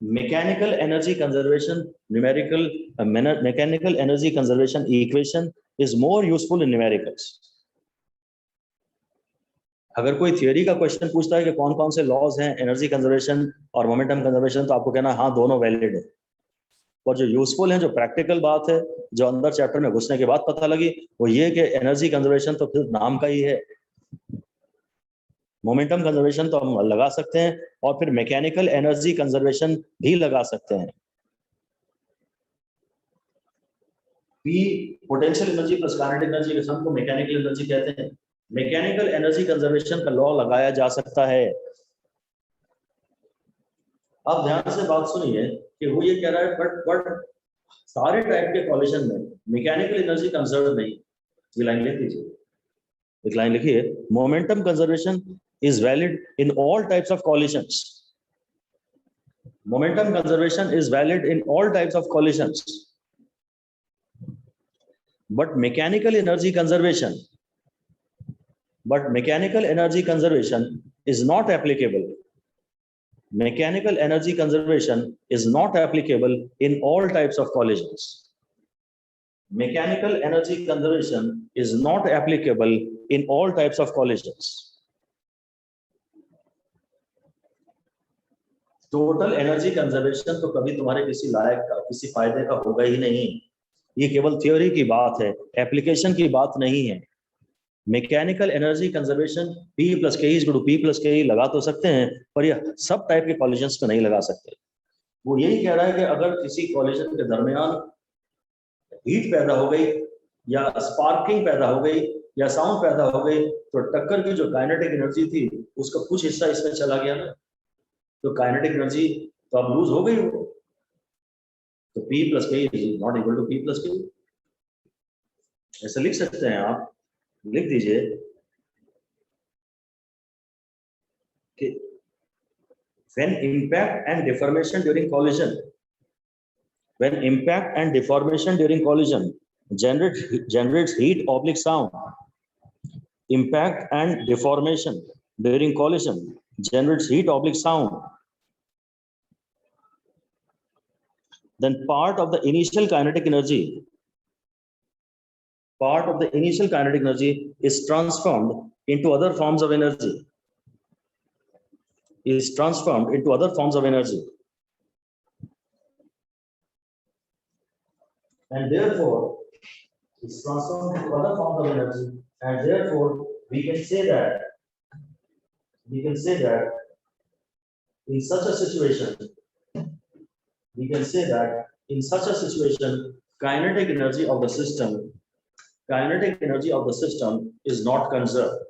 Mechanical energy conservation mechanical energy conservation equation is more useful in numericals. अगर कोई थियोरी का क्वेश्चन पूछता है कि कौन कौन से लॉज हैं एनर्जी कंजर्वेशन और मोमेंटम कंजर्वेशन, तो आपको कहना है हाँ दोनों वैलिड है। और जो यूजफुल है, जो प्रैक्टिकल बात है, जो अंदर चैप्टर में घुसने के बाद पता लगी, वो ये कि एनर्जी कंजर्वेशन तो फिर नाम का ही है। मोमेंटम कंजर्वेशन तो हम लगा सकते हैं और फिर मैकेनिकल एनर्जी कंजर्वेशन भी लगा सकते हैं। P potential energy plus kinetic energy के सम को मैकेनिकल एनर्जी कहते हैं। मैकेनिकल एनर्जी कंजर्वेशन का लॉ लगाया जा सकता है। अब ध्यान से बात सुनिए कि वो ये कह रहा है बट सारे टाइप के कॉलिजन में मैकेनिकल एनर्जी कंजर्व नहीं। ये लाइन लिख दीजिए, एक लाइन लिखिए, momentum conservation is valid in all types of collisions. Momentum conservation is valid in all types of collisions, but mechanical energy conservation is not applicable. Mechanical energy conservation is not applicable in all types of collisions. Mechanical energy conservation is not applicable in all types of collisions. Total energy conservation तो कभी तुम्हारे किसी लायक का, किसी फायदे का होगा ही नहीं। ये केवल थ्योरी की बात है, एप्लीकेशन की बात नहीं है। Mechanical energy conservation P + K = P + K लगा तो सकते हैं, पर यह सब टाइप के कॉलिजन्स पे नहीं लगा सकते। वो यही कह रहा है कि अगर किसी कॉलिजन के दरमियान हीट पैदा हो गई या स्पार्किंग पैदा हो गई या साउंड पैदा हो गई, तो टक्कर की जो काइनेटिक एनर्जी थी उसका कुछ हिस्सा इसमें चला गया ना, तो काइनेटिक एनर्जी तो अब लूज हो गई। तो P + K = P + K, ऐसा लिख सकते हैं आप। लिख दीजिए कि when impact and deformation during collision generates heat / sound, impact and deformation during collision generates heat oblique sound, then part of the initial kinetic energy is transformed into other forms of energy. And therefore, it's transformed into other forms of energy, and therefore we can say that in such a situation, kinetic energy of the system is not conserved.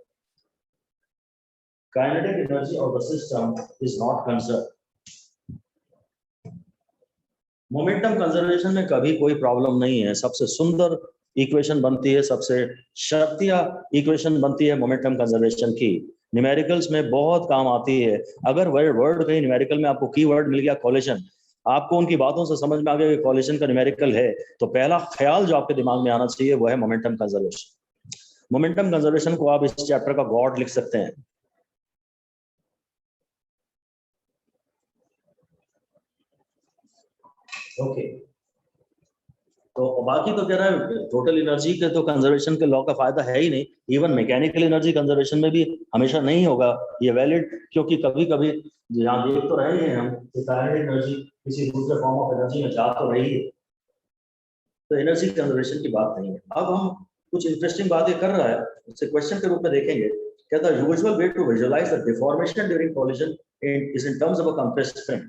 Momentum conservation में कभी कोई problem नहीं है। सबसे सुंदर equation बनती है, सबसे शर्तिया इक्वेशन बनती है मोमेंटम कंजर्वेशन की। न्यूमेरिकल्स में बहुत काम आती है। अगर वर्ड कहीं न्यूमेरिकल में आपको कीवर्ड मिल गया कॉलिजन, आपको उनकी बातों से समझ में आ गया कि कॉलिजन का न्यूमेरिकल है, तो पहला ख्याल जो आपके दिमाग में आना चाहिए वो है मोमेंटम कंजर्वेशन। मोमेंटम कंजर्वेशन को आप इस चैप्टर का गॉड लिख सकते हैं। ओके, तो बाकी तो कह रहा है टोटल एनर्जी के तो कंजर्वेशन के लॉ का फायदा है ही नहीं। इवन मैकेनिकल एनर्जी कंजर्वेशन में भी हमेशा नहीं होगा ये वैलिड, क्योंकि कभी कभी यहाँ देख तो रहे हैं हम कि काइनेटिक एनर्जी किसी दूसरे फॉर्म ऑफ एनर्जी में जा तो रही है, तो एनर्जी कंजर्वेशन की बात नहीं है। अब हम कुछ इंटरेस्टिंग बातें कर रहा है, उससे क्वेश्चन के रूप में देखेंगे। कहता है usual way to visualize the deformation during collision is in terms of a compressed spring.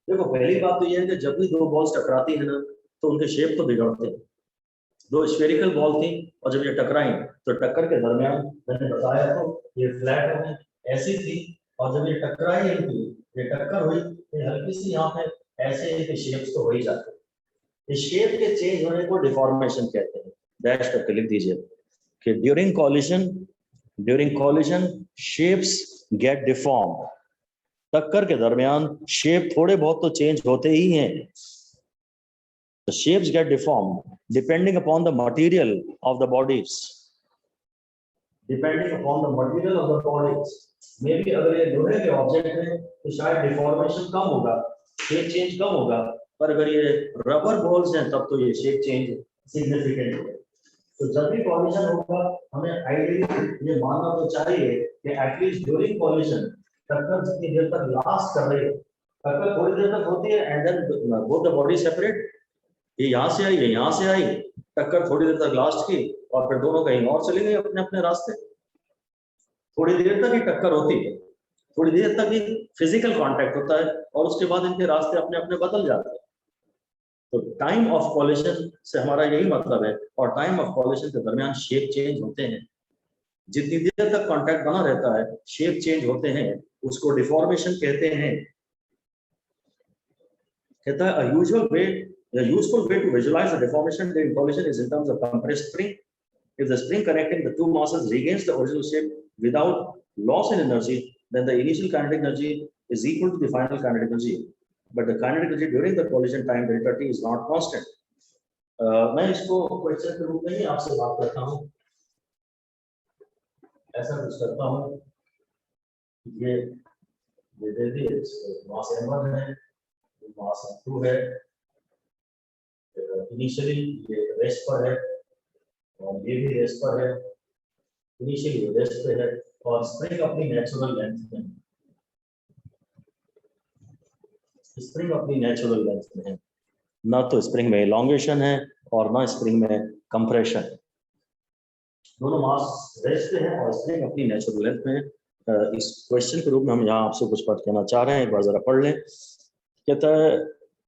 देखो, पहली बात तो ये है कि जब भी दो बॉल्स टकराती है ना, तो उनके शेप तो बिगड़ते हैं। दो स्फेरिकल बॉल थी और जब ये टकराई तो टक्कर के दरमियान, मैंने बताया तो ये फ्लैट हो गई ऐसी थी, और जब ये टकराई इनकी, ये टक्कर हुई तो हल्की सी यहाँ पे ऐसे इनके शेप्स तो हो ही जाते हैं। इस शेप के चेंज होने को डिफॉर्मेशन कहते हैं। डैश करके लिख दीजिए कि during collision shapes get deform. टक्कर के दरमियान शेप थोड़े बहुत तो चेंज होते ही हैं। The shapes get deformed depending upon the material of the bodies. Maybe अगर ये लोहे के ऑब्जेक्ट है तो शायद डिफॉर्मेशन कम होगा, शेप चेंज कम होगा, पर अगर ये रबर बॉल्स हैं तब तो ये शेप चेंज सिग्निफिकेंट होगा। तो जब भी कॉलिजन होगा हमें आइडियली ये मानना तो चाहिए कि एटलीस्ट ड्यूरिंग कॉलिजन टक्कर जितनी देर तक लास्ट कर रही है, टक्कर थोड़ी देर तक होती है and then both the body separate. ये यहाँ से आई, ये यहाँ से आई, टक्कर थोड़ी देर तक लास्ट की और फिर दोनों कहीं और चले गए अपने अपने रास्ते। थोड़ी देर तक ही टक्कर होती है, थोड़ी देर तक ही फिजिकल कांटेक्ट होता है और उसके बाद इनके रास्ते अपने अपने बदल जाते हैं। तो टाइम ऑफ कॉलिजन से हमारा यही मतलब है, और टाइम ऑफ कॉलिजन के दरमियान शेप चेंज होते हैं। जितनी देर तक कांटेक्ट बना रहता है शेप चेंज होते हैं, उसको डिफॉर्मेशन कहते हैं। कहता है a useful way to visualize the deformation during collision is in terms of compressed spring. If the spring connecting the two masses regains the original shape without loss in energy, then the initial kinetic energy is equal to the final kinetic energy. But the kinetic energy during the collision time delta t is not constant. मैं इसको question के रूप में ही आपसे बात करता हूँ, ऐसा कुछ करता हूँ। ये दे दिए, मास m1 है, मास m2 है। इनिशियली ये रेस्ट पर है और ये भी रेस्ट पर है। इनिशियली रेस्ट पे है और स्प्रिंग अपनी नेचुरल लेंथ में है। ना तो स्प्रिंग में इलॉन्गेशन है और ना स्प्रिंग में कंप्रेशन है। दोनों मास रेस्ट पे है और स्प्रिंग अपनी नेचुरल लेंथ में है। इस क्वेश्चन के रूप में हम यहाँ आपसे कुछ बात कहना चाह रहे हैं, एक बार जरा पढ़ लें। कहता है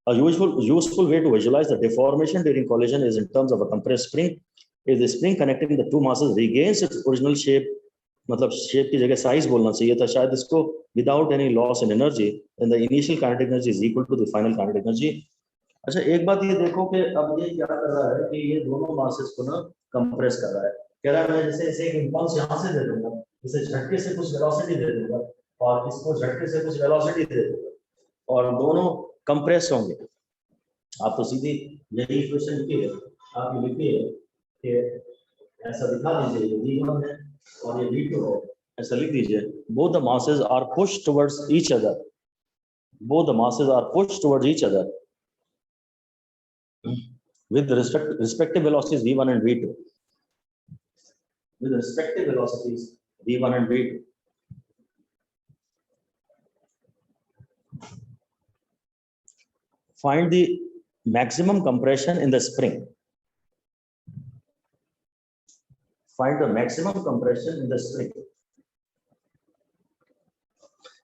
a useful way to visualize the deformation during collision is in terms of a compressed spring. If the spring connecting the two masses regains its original shape, मतलब शेप की जगह साइज बोलना चाहिए था शायद इसको, without any loss in energy, then the initial kinetic energy is equal to the final kinetic energy. अच्छा, एक बात ये देखो कि अब ये क्या कर रहा है कि ये दोनों मासेस को ना कंप्रेस कर रहा है। कह रहा है मैं जैसे इसे एक इंपल्स यहाँ से दे दूंगा, इसे झटके से कुछ वेलोसिटी दे दूंगा और इसको झटके से कुछ वेलोसिटी दे दूंगा और दोनों कंप्रेस होंगे। आप तो सीधी यही इक्वेशन लिखिए, आप ये लिखिए कि ऐसा दिखा दीजिए, ये V1 है और ये V2 है, ऐसा लिख दीजिए, both the masses are pushed towards each other, both the masses are pushed towards each other with respective velocities v1 and v2, with respective velocities v1 and v2. Find the maximum compression in the spring. Find the maximum compression in the spring.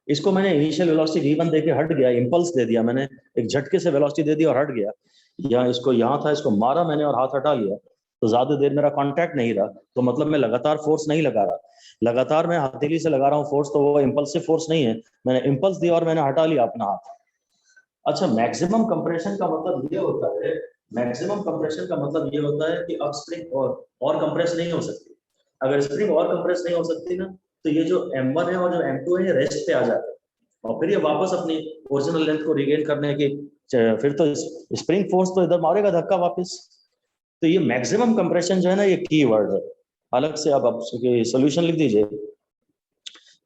इसको मैंने initial velocity v1 देके हट गया, impulse दे दिया मैंने, एक झटके से वेलोसिटी दे दी और हट गया, या इसको यहाँ था, इसको मारा मैंने और हाथ हटा लिया, तो ज्यादा देर मेरा कांटेक्ट नहीं रहा, तो मतलब मैं लगातार फोर्स नहीं लगा रहा, लगातार मैं हथेली से लगा रहा हूँ फोर्स, तो वो इंपल्सिव फोर्स नहीं है, मैंने इंपल्स दिया और मैंने हटा लिया अपना हाथ। अच्छा, मैक्सिमम कंप्रेशन का मतलब ये होता है, मैक्सिमम कंप्रेशन का मतलब ये होता है कि अब स्प्रिंग और कंप्रेस नहीं हो सकती। अगर स्प्रिंग और कंप्रेस नहीं हो सकती ना, तो ये जो M1 है और जो M2 है ये रेस्ट पे आ जाते हैं और फिर ये वापस अपनी ओरिजिनल लेंथ को रिगेन करने की, फिर तो स्प्रिंग फोर्स तो इधर मारेगा धक्का वापस। तो ये मैक्सिमम कंप्रेशन जो है ना, ये की वर्ड है अलग से। अब आप सोल्यूशन लिख दीजिए,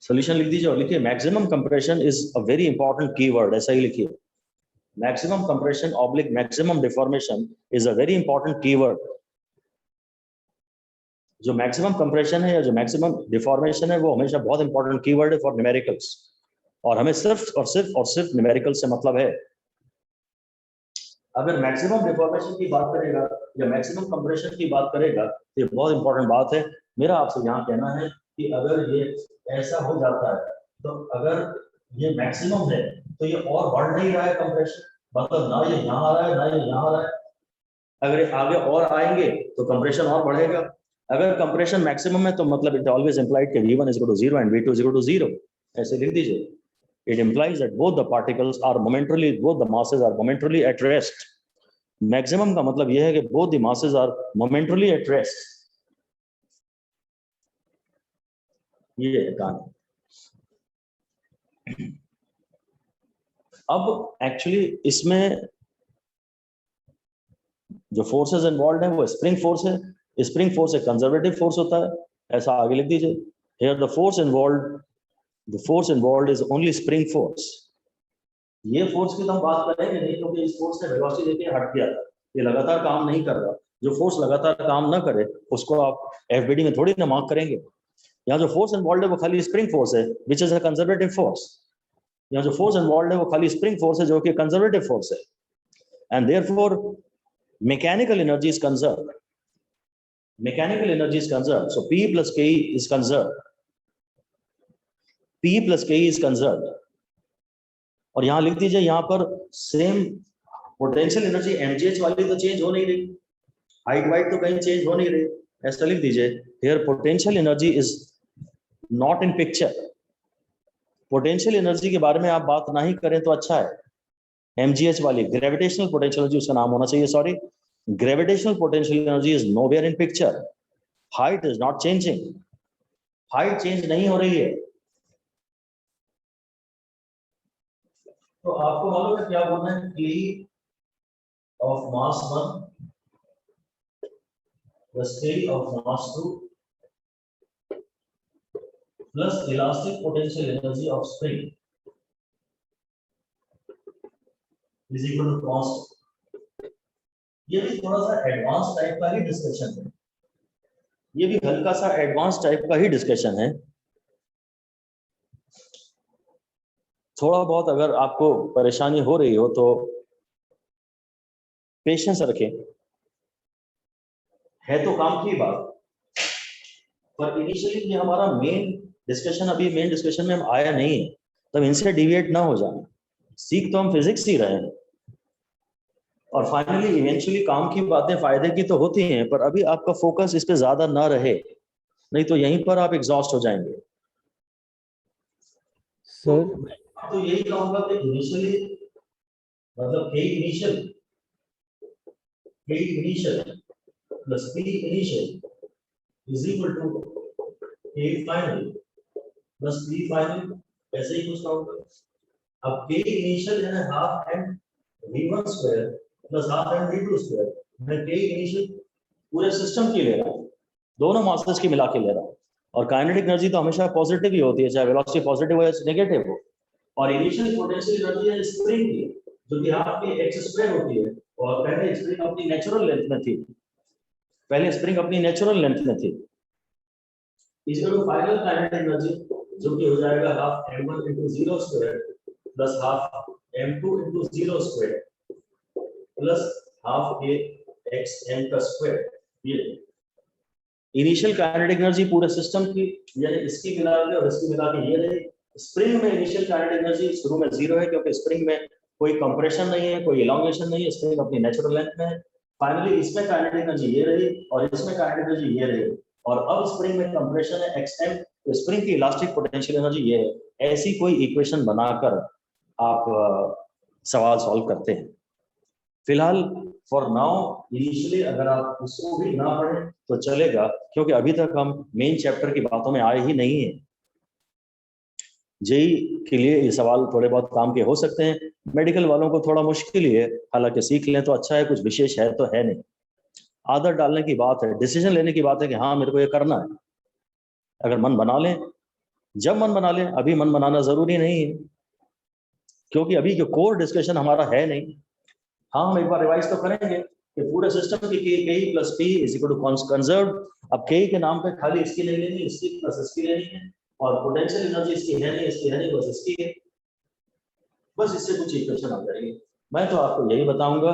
सोल्यूशन लिख दीजिए और लिखिए maximum compression is a very important की वर्ड, ऐसा ही लिखिए, maximum compression oblique maximum deformation is a very important keyword. जो मैक्सिमम कंप्रेशन है या जो मैक्सिमम डिफॉर्मेशन है वो हमेशा बहुत इंपॉर्टेंट कीवर्ड है फॉर न्यूमेरिकल्स, और हमें सिर्फ न्यूमेरिकल से मतलब है। अगर मैक्सिमम डिफॉर्मेशन की बात करेगा या मैक्सिमम कंप्रेशन की बात करेगा तो ये बहुत इंपॉर्टेंट बात है। मेरा आपसे यहाँ कहना है कि अगर ये ऐसा हो जाता है, तो अगर ये मैक्सिमम है तो ये और बढ़ नहीं रहा है कंप्रेशन, मतलब ना ये यहाँ आ रहा है ना ये यहाँ आ रहा है। अगर आगे और आएंगे तो कंप्रेशन और बढ़ेगा। अगर कंप्रेशन मैक्सिमम है तो मतलब इट ऑलवेज इंप्लाइड कि v1 is equal to 0 and v2 is equal to 0, ऐसे लिख दीजिए। It implies that both the particles are momentarily, both the masses are momentarily at rest. Maximum का मतलब यह है कि both the masses are momentarily at rest. ये है कहानी। अब एक्चुअली इसमें जो फोर्सेस इन्वॉल्व है वो स्प्रिंग फोर्स है। स्प्रिंग फोर्स एक कंजर्वेटिव फोर्स होता है, ऐसा आगे लिख दीजिए। Here the force involved is only spring force. ये फोर्स की तो हम बात करेंगे नहीं, क्योंकि इस फोर्स ने वेलोसिटी देके हट गया था, ये लगातार काम नहीं कर रहा। जो फोर्स लगातार काम ना करे उसको आप FBD में थोड़ी ना मार्क करेंगे। यहाँ जो फोर्स इन्वॉल्व है वो खाली स्प्रिंग फोर्स है, which is a conservative force. यहाँ जो फोर्स इन्वॉल्व है वो खाली स्प्रिंग फोर्स है, जो कि कंजर्वेटिव फोर्स है, and therefore mechanical energy is conserved. Mechanical energy is conserved. So P plus Ke is conserved. P plus Ke is conserved. और यहां लिख दीजिए, यहां पर सेम पोटेंशियल एनर्जी mgh वाली तो चेंज हो नहीं रही, हाइट वाइट तो कहीं चेंज हो नहीं रही, ऐसा लिख दीजिए। Here potential energy is not in picture. Potential energy के बारे में आप बात ना ही करें तो अच्छा है। mgh वाली ग्रेविटेशनल पोटेंशियल एनर्जी उसका नाम होना चाहिए, sorry, gravitational potential energy is nowhere in picture. Height is not changing, height change नहीं हो रही है। तो आपको मालूम है क्या बोलना है, K of mass 1 plus K of mass 2 plus elastic potential energy of spring is equal to constant। ये भी थोड़ा सा एडवांस टाइप का ही डिस्कशन है, ये भी हल्का सा एडवांस टाइप का ही डिस्कशन है। थोड़ा बहुत अगर आपको परेशानी हो रही हो तो पेशेंस रखें, है तो काम की बात, पर इनिशियली ये हमारा मेन डिस्कशन, अभी मेन डिस्कशन में हम आया नहीं है, तब इनसे डिविएट ना हो जाए। सीख तो हम फिजिक्स ही रहे हैं, और फाइनली इवेंचुअली काम की बातें फायदे की तो होती हैं, पर अभी आपका फोकस इस पे ज्यादा ना रहे, नहीं तो यहीं पर आप एग्जॉस्ट हो जाएंगे। सर तो यही कहूंगा कि इनिशियली मतलब K initial plus P initial is equal to K final plus P final, ऐसे ही कुछ होगा। अब K initial है half and V1 square plus half and V2 square. मैं K initial पूरे सिस्टम की ले रहा हूँ, दोनों मासेस की मिला के ले रहा हूँ, और काइनेटिक एनर्जी तो हमेशा पॉजिटिव ही होती है, चाहे वेलोसिटी पॉजिटिव हो या नेगेटिव हो। और इनिशियल पोटेंशियल एनर्जी है स्प्रिंग की, जो कि आपकी एक्स स्क्वायर होती है, और पहले स्प्रिंग अपनी नेचुरल लेंथ में थी, पहले स्प्रिंग अपनी नेचुरल लेंथ में थी। Equal to final kinetic energy, जो कि हो जाएगा half m1 into 0 square plus half m2 into 0 square plus half a xm का स्क्वायर। ये इनिशियल काइनेटिक एनर्जी पूरे सिस्टम की, यानी इसकी मिला के और इसकी मिला के ये रही। स्प्रिंग में इनिशियल काइनेटिक एनर्जी शुरू में 0 है, क्योंकि स्प्रिंग में कोई कंप्रेशन नहीं है, कोई इलॉन्गेशन नहीं है, स्प्रिंग अपनी नेचुरल लेंथ में है। फाइनली इसमें काइनेटिक एनर्जी ये रही और इसमें काइनेटिक एनर्जी ये रही, और अब स्प्रिंग में कंप्रेशन है xm, तो स्प्रिंग की इलास्टिक पोटेंशियल एनर्जी ये है। ऐसी कोई इक्वेशन बनाकर आप सवाल सॉल्व करते हैं। फिलहाल फॉर नाउ इनिशियली अगर आप उसको भी ना पढ़ें तो चलेगा, क्योंकि अभी तक हम मेन चैप्टर की बातों में आए ही नहीं है। जेई के लिए ये सवाल थोड़े बहुत काम के हो सकते हैं, मेडिकल वालों को थोड़ा मुश्किल ही है, हालांकि सीख लें तो अच्छा है, कुछ विशेष है तो है नहीं। आदत डालने की बात है, डिसीजन लेने की बात है कि हाँ मेरे को ये करना है। अगर मन बना लें, जब मन बना लें, अभी मन बनाना जरूरी नहीं है, क्योंकि अभी जो कोर डिस्कशन हमारा है नहीं। हाँ, हम एक बार रिवाइज तो करेंगे कि पूरे सिस्टम की K plus P is equal to conserve. अब के के नाम पे खाली इसकी ले लेनी, इसकी प्लस इसकी लेनी है, और पोटेंशियल एनर्जी इसकी है नहीं, इसकी है नहीं, बस इसकी है। बस इससे कुछ इक्वेशन आ जाएगी। मैं तो आपको यही बताऊंगा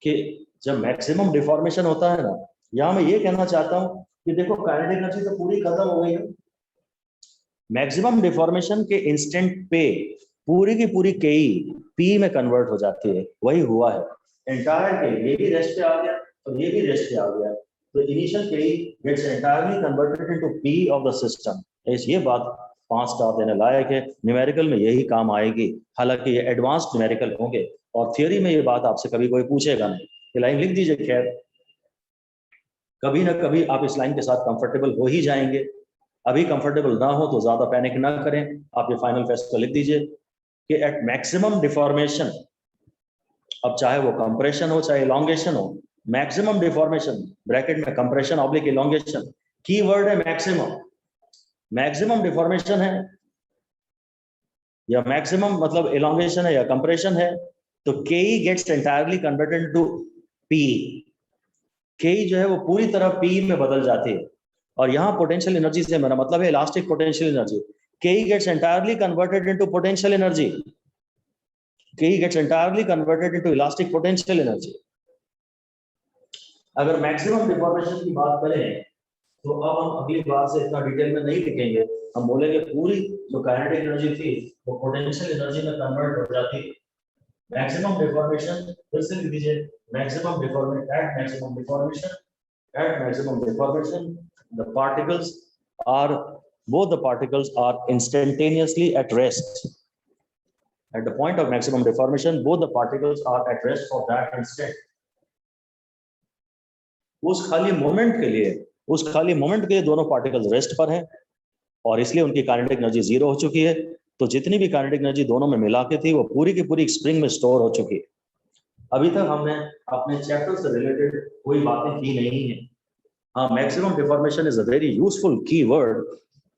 कि जब मैक्सिमम डिफॉर्मेशन होता है ना, यहाँ मैं ये कहना चाहता हूँ कि देखो काइनेटिक एनर्जी तो पूरी खत्म हो गई है, मैक्सिमम डिफॉर्मेशन के इंस्टेंट पे पूरी की पूरी के पी में कन्वर्ट हो जाती है। वही हुआ है एंटायर के, ये भी रेस्ट पे आ गया और ये भी रेस्ट पे आ गया, तो initial K gets entirely converted into P of the system. ये बात 5 स्टार देने लायक है, न्यूमेरिकल में यही काम आएगी। हालांकि ये एडवांस्ड न्यूमेरिकल होंगे और थियोरी में ये बात आपसे कभी कोई पूछेगा नहीं। ये लाइन लिख दीजिए, खैर कभी ना कभी आप इस लाइन के साथ कंफर्टेबल हो ही जाएंगे। अभी कंफर्टेबल ना हो तो ज्यादा पैनिक ना करें, आप ये फाइनल फेस्ट को लिख दीजिए कि एट मैक्सिमम डिफॉर्मेशन, अब चाहे वो कंप्रेशन हो चाहे इलॉन्गेशन हो, मैक्सिमम डिफॉर्मेशन ब्रैकेट में कंप्रेशन ऑब्लिक इलॉन्गेशन, की वर्ड है मैक्सिमम। मैक्सिमम डिफॉर्मेशन है या मैक्सिमम मतलब इलॉन्गेशन है या कंप्रेशन है, तो K gets entirely converted to P. K जो है वो पूरी तरह पी में बदल जाती है, और यहाँ पोटेंशियल एनर्जी से मेरा मतलब है elastic potential energy. KE gets entirely converted into potential energy, KE gets entirely converted into elastic potential energy. अगर मैक्सिमम डिफॉर्मेशन की बात करें तो अब हम अगली बार से इतना डिटेल में नहीं लिखेंगे, हम बोलेंगे पूरी जो काइनेटिक एनर्जी थी वो पोटेंशियल एनर्जी में कन्वर्ट हो जाती है। मैक्सिमम डिफॉर्मेशन फिर से लिख दीजिए, maximum deformation at maximum deformation, at maximum deformation the particles are, both the particles are instantaneously at rest. At the point of maximum deformation both the particles are at rest for that instant. उस खाली moment के लिए दोनों particles rest पर हैं, और इसलिए उनकी काइनेटिक एनर्जी 0 हो चुकी है। तो जितनी भी काइनेटिक एनर्जी दोनों में मिला के थी वो पूरी की पूरी स्प्रिंग में स्टोर हो चुकी है। अभी तक हमने अपने चैप्टर से रिलेटेड कोई बातें की नहीं है। हाँ, maximum deformation is a very useful keyword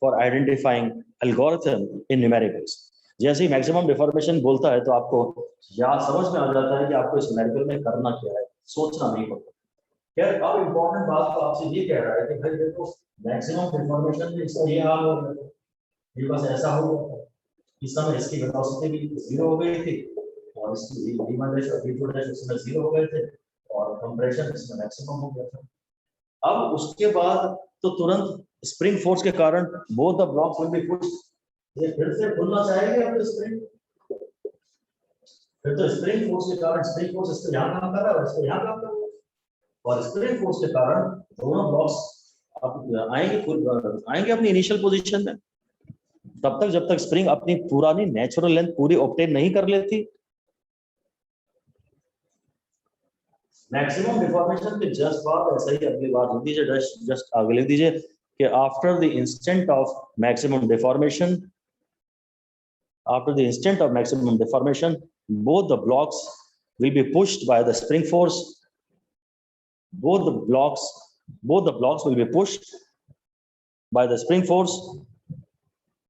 for identifying algorithm in numericals. जैसे ही मैक्सिमम डिफॉर्मेशन बोलता है तो आपको याद समझ में आ जाता है कि आपको इस न्यूमेरिकल में करना क्या है, सोचना नहीं पड़ता। यार अब इम्पोर्टेंट बात तो आपसे ये कह रहा है कि भाई देखो मैक्सिमम डिफॉर्मेशन में इसका ये हाल हो गया, ये बस ऐसा हो गया, इस समय इसकी वेलोसिटी भी 0 हो गई थी और इसकी v1 डैश और v2 डैश उसमें 0 हो गए थे और कंप्रेशन इसमें मैक्सिमम हो गया था। अब उसके बाद तो तुरंत स्प्रिंग फोर्स के कारण both the blocks will be pushed. ये फिर से खुलना चाहेंगे अब तो स्प्रिंग, फिर तो स्प्रिंग फोर्स के कारण स्प्रिंग फोर्स इसको यहाँ काम कर रहा है, इसको यहाँ काम कर रहा है, और स्प्रिंग फोर्स के कारण दोनों ब्लॉक्स अब आएंगे अपनी इनिशियल पोजीशन में, तब तक जब तक स्प्रिंग अपनी पुरानी नेचुरल लेंथ पूरी ऑब्टेन नहीं कर लेती। मैक्सिमम डिफॉर्मेशन के जस्ट बाद ऐसा ही अगली बार लिख दीजिए, जस्ट आगे लिख दीजिए कि after the instant of maximum deformation, after the instant of maximum deformation both the blocks will be pushed by the spring force, both the blocks will be pushed by the spring force.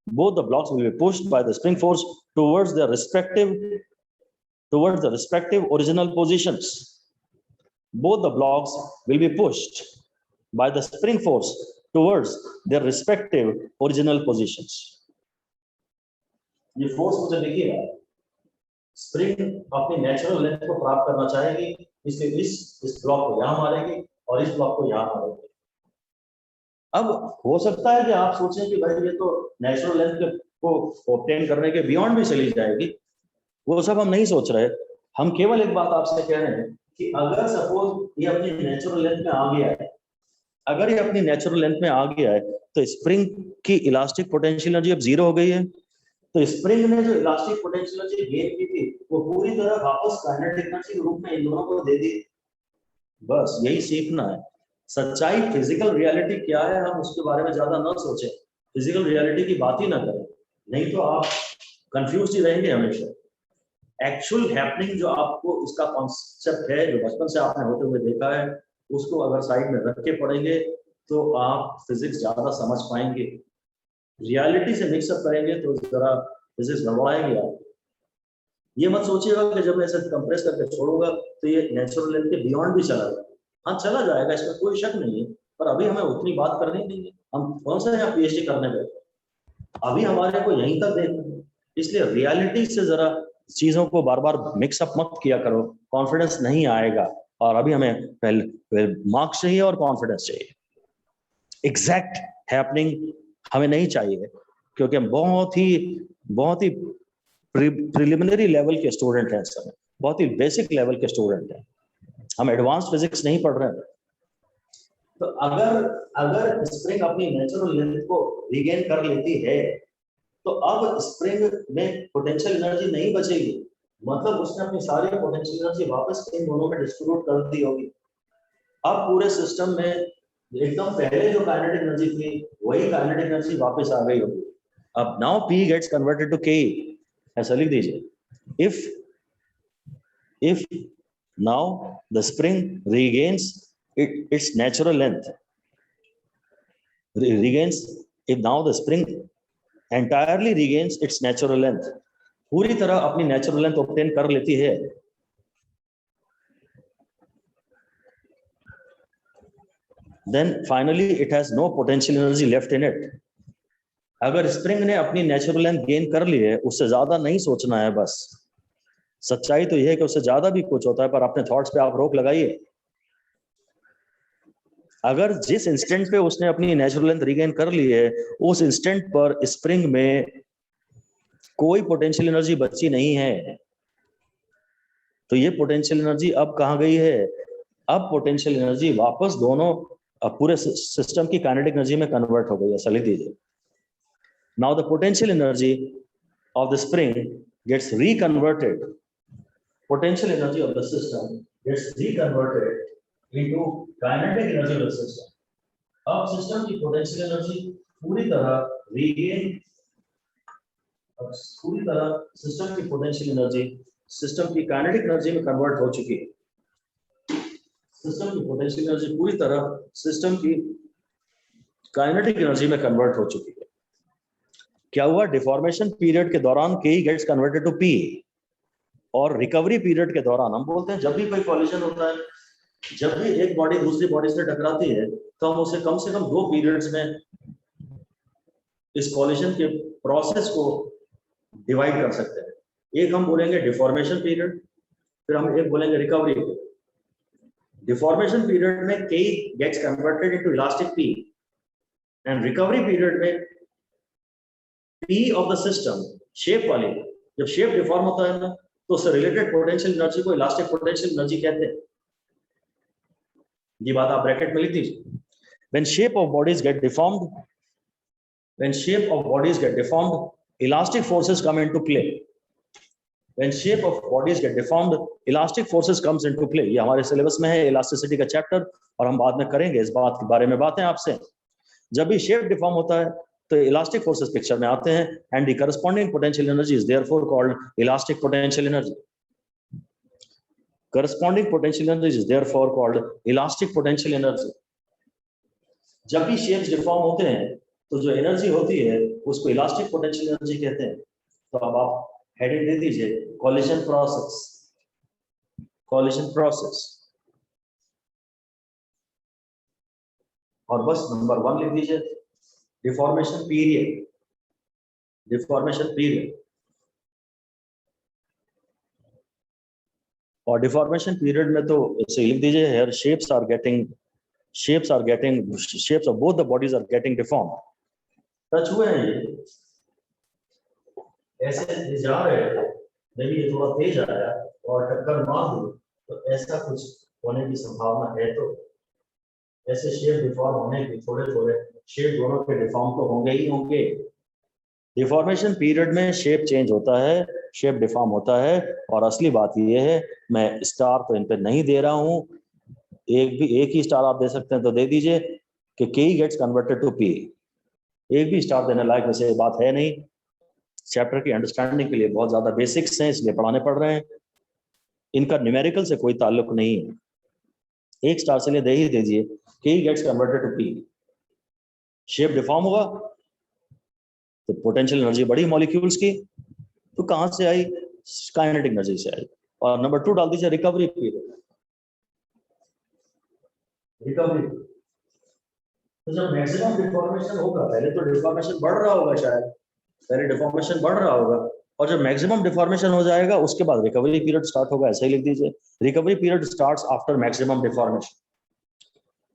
Both the blocks will be pushed by the spring force towards the respective original positions. Both the blocks will be pushed by the spring force towards their respective original positions. ये force मुझे देखिएगा, spring अपनी natural length को प्राप्त करना चाहेगी, इसलिए इस ब्लॉक को यहां मारेगी और इस ब्लॉक को यहां मारेगी। अब हो सकता है कि आप सोचें कि भाई ये तो नेचुरल लेंथ को ऑब्टेन करने के बियॉन्ड भी चली जाएगी, वो सब हम नहीं सोच रहे। हम केवल एक बात आपसे कह रहे हैं कि अगर सपोज ये अपनी नेचुरल लेंथ में आ गया है, अगर ये अपनी नेचुरल लेंथ में आ गया है तो स्प्रिंग की इलास्टिक पोटेंशियल एनर्जी अब जीरो हो गई है। तो स्प्रिंग ने जो इलास्टिक पोटेंशियल एनर्जी गेन की थी वो पूरी तरह वापस काइनेटिक एनर्जी के रूप में इन दोनों को दे दी। बस यही सीखना है। सच्चाई फिजिकल रियलिटी क्या है हम उसके बारे में ज्यादा ना सोचें, फिजिकल रियलिटी की बात ही ना करें, नहीं तो आप कंफ्यूज ही रहेंगे हमेशा। एक्चुअल हैपनिंग जो आपको इसका कॉन्सेप्ट है, जो बचपन से आपने होते हुए देखा है, उसको अगर साइड में रख के पढ़ेंगे तो आप फिजिक्स ज्यादा समझ पाएंगे। रियलिटी से मिक्सअप करेंगे तो जरा फिजिक्स गड़बड़ाएंगे आप। ये मत सोचिएगा कि जब मैं इसे कंप्रेस करके छोड़ूंगा तो ये नेचुरल लेंथ के बियॉन्ड भी चला जाएगा। हाँ चला जाएगा, इसमें कोई शक नहीं है, पर अभी हमें उतनी बात करनी नहीं है। हम कौन सा यहाँ पीएचडी करने गए, अभी हमारे को यहीं तक देखना है। इसलिए रियलिटी से जरा चीजों को बार बार मिक्सअप मत किया करो, कॉन्फिडेंस नहीं आएगा। और अभी हमें पहले मार्क्स चाहिए और कॉन्फिडेंस चाहिए। एग्जैक्ट हैपनिंग हमें नहीं चाहिए, क्योंकि हम बहुत ही प्रिलिमिनरी लेवल के स्टूडेंट हैं, सब बहुत ही बेसिक लेवल के स्टूडेंट हैं, हम एडवांस फिजिक्स नहीं पढ़ रहे हैं। तो अगर स्प्रिंग अपनी नेचुरल लेंथ को रिगेन कर लेती है तो अब स्प्रिंग में पोटेंशियल एनर्जी नहीं बचेगी, मतलब उसने अपनी सारी पोटेंशियल एनर्जी वापस इन दोनों में डिस्ट्रीब्यूट कर दी होगी। अब पूरे सिस्टम में एकदम पहले जो काइनेटिक एनर्जी थी वही काइनेटिक एनर्जी वापस आ गई होगी। अब now P gets converted to K, ऐसा लिख दीजिए। If now the spring regains its natural length, if now the spring entirely regains its natural length, पूरी तरह अपनी नेचुरल लेंथ ऑब्टेन कर लेती है, then finally it has no potential energy left in it. अगर स्प्रिंग ने अपनी natural length gain कर ली है, उससे ज्यादा नहीं सोचना है बस। सच्चाई तो यह है कि उससे ज्यादा भी कुछ होता है, पर अपने थॉट्स पे आप रोक लगाइए। अगर जिस इंस्टेंट पे उसने अपनी नेचुरल लेंथ रीगेन कर ली है, उस इंस्टेंट पर स्प्रिंग में कोई पोटेंशियल एनर्जी बची नहीं है, तो ये पोटेंशियल एनर्जी अब कहां गई है? अब पोटेंशियल एनर्जी वापस दोनों पूरे सिस्टम की काइनेटिक एनर्जी में कन्वर्ट हो गई, ऐसा लिख दीजिए। Now the potential energy of the spring gets reconverted, potential energy of the system gets reconverted into kinetic energy of the system. अब सिस्टम की पोटेंशियल एनर्जी पूरी तरह सिस्टम की पोटेंशियल एनर्जी सिस्टम की काइनेटिक एनर्जी में convert हो चुकी है। सिस्टम की पोटेंशियल एनर्जी पूरी तरह सिस्टम की काइनेटिक एनर्जी में कन्वर्ट हो चुकी है। क्या हुआ? डिफॉर्मेशन पीरियड के दौरान K gets converted to P, और रिकवरी पीरियड के दौरान हम बोलते हैं जब भी कोई कॉलिजन होता है, जब भी एक बॉडी दूसरी बॉडी से टकराती है, तो हम उसे कम से कम 2 पीरियड्स में इस कॉलिजन के प्रोसेस को डिवाइड कर सकते हैं। एक हम बोलेंगे डिफॉर्मेशन पीरियड, फिर हम एक बोलेंगे रिकवरी पीरियड। डिफॉर्मेशन पीरियड में K gets converted into elastic P, and recovery period में P of the system, shape वाली, जब शेप डिफॉर्म होता है ना, तो उससे रिलेटेड पोटेंशियल एनर्जी को इलास्टिक पोटेंशियल एनर्जी कहते हैं। ये बात आप ब्रैकेट में लिख दीजिए। When shape of bodies get deformed, elastic forces come into play. When shape of bodies get deformed, elastic forces comes into play. ये हमारे सिलेबस में है इलास्टिसिटी का चैप्टर, और हम बाद में करेंगे इस बात के बारे में बातें आपसे। जब भी शेप डिफॉर्म होता है तो इलास्टिक फोर्सेस पिक्चर में आते हैं, and the corresponding potential energy is therefore called elastic potential energy. Corresponding potential energy is therefore called elastic potential energy. जब भी शेप्स डिफॉर्म होते हैं तो जो एनर्जी होती है उसको इलास्टिक पोटेंशियल एनर्जी कहते हैं। तो अब आप हेडिंग दे दीजिए कॉलिजन प्रोसेस, कॉलिजन प्रोसेस, और बस नंबर 1 लिख दीजिए डिफॉर्मेशन पीरियड, डिफॉर्मेशन पीरियड। और डिफॉर्मेशन पीरियड में तो ऐसे लिख दीजिए here shapes of both the bodies are getting deform. Touch हुए हैं ये, ऐसे जा रहे हैं, जब ये थोड़ा तेज आया और टक्कर मार दो तो ऐसा कुछ होने की संभावना है। तो ऐसे शेप डिफॉर्म होने के थोड़े थोड़े शेप दोनों के डिफॉर्म तो होंगे ही होंगे। डिफॉर्मेशन पीरियड में शेप चेंज होता है, शेप डिफॉर्म होता है। और असली बात यह है, मैं स्टार तो इन पे नहीं दे रहा हूं, एक ही स्टार आप दे सकते हैं तो दे दीजिए कि के गेट्स कन्वर्टेड टू पी। एक भी स्टार देने लायक वैसे बात है नहीं, चैप्टर की अंडरस्टैंडिंग के लिए बहुत ज्यादा बेसिक्स हैं इसलिए पढ़ाने पड़ रहे हैं, इनका न्यूमेरिकल से कोई ताल्लुक नहीं है। एक स्टार से लिए दे ही दीजिए K gets converted to P. Shape deform हुआ तो पोटेंशियल एनर्जी बढ़ी मॉलिक्यूल्स की, तो कहां से आई? काइनेटिक एनर्जी से आई। और नंबर 2 डाल दीजिए रिकवरी पीरियड, रिकवरी। तो जब मैक्सिमम डिफॉर्मेशन होगा, पहले तो डिफॉर्मेशन बढ़ रहा होगा, शायद पहले डिफॉर्मेशन बढ़ रहा होगा, और जब मैक्सिमम डिफॉर्मेशन हो जाएगा उसके बाद रिकवरी पीरियड स्टार्ट होगा, ऐसा ही लिख दीजिए। Recovery period starts after maximum deformation,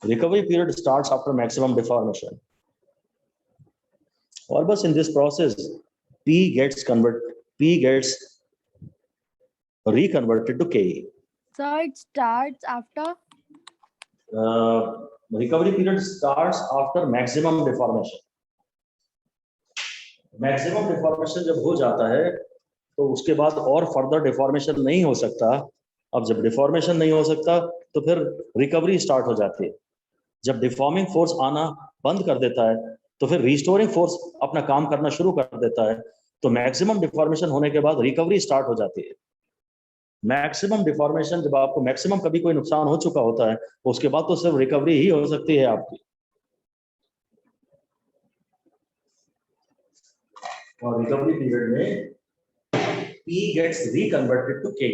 recovery period starts after maximum deformation. और बस in this process P gets reconverted to Ke. So it starts after Recovery period starts after maximum deformation. Maximum deformation जब हो जाता है तो उसके बाद और फर्दर डिफॉर्मेशन नहीं हो सकता। अब जब डिफॉर्मेशन नहीं हो सकता तो फिर रिकवरी स्टार्ट हो जाती है। जब डिफॉर्मिंग फोर्स आना बंद कर देता है तो फिर रिस्टोरिंग फोर्स अपना काम करना शुरू कर देता है। तो मैक्सिमम डिफॉर्मेशन होने के बाद रिकवरी स्टार्ट हो जाती है। मैक्सिमम डिफॉर्मेशन, जब आपको मैक्सिमम कभी कोई नुकसान हो चुका होता है उसके बाद तो सिर्फ रिकवरी ही हो सकती है आपकी। और रिकवरी पीरियड में P gets reconverted to K,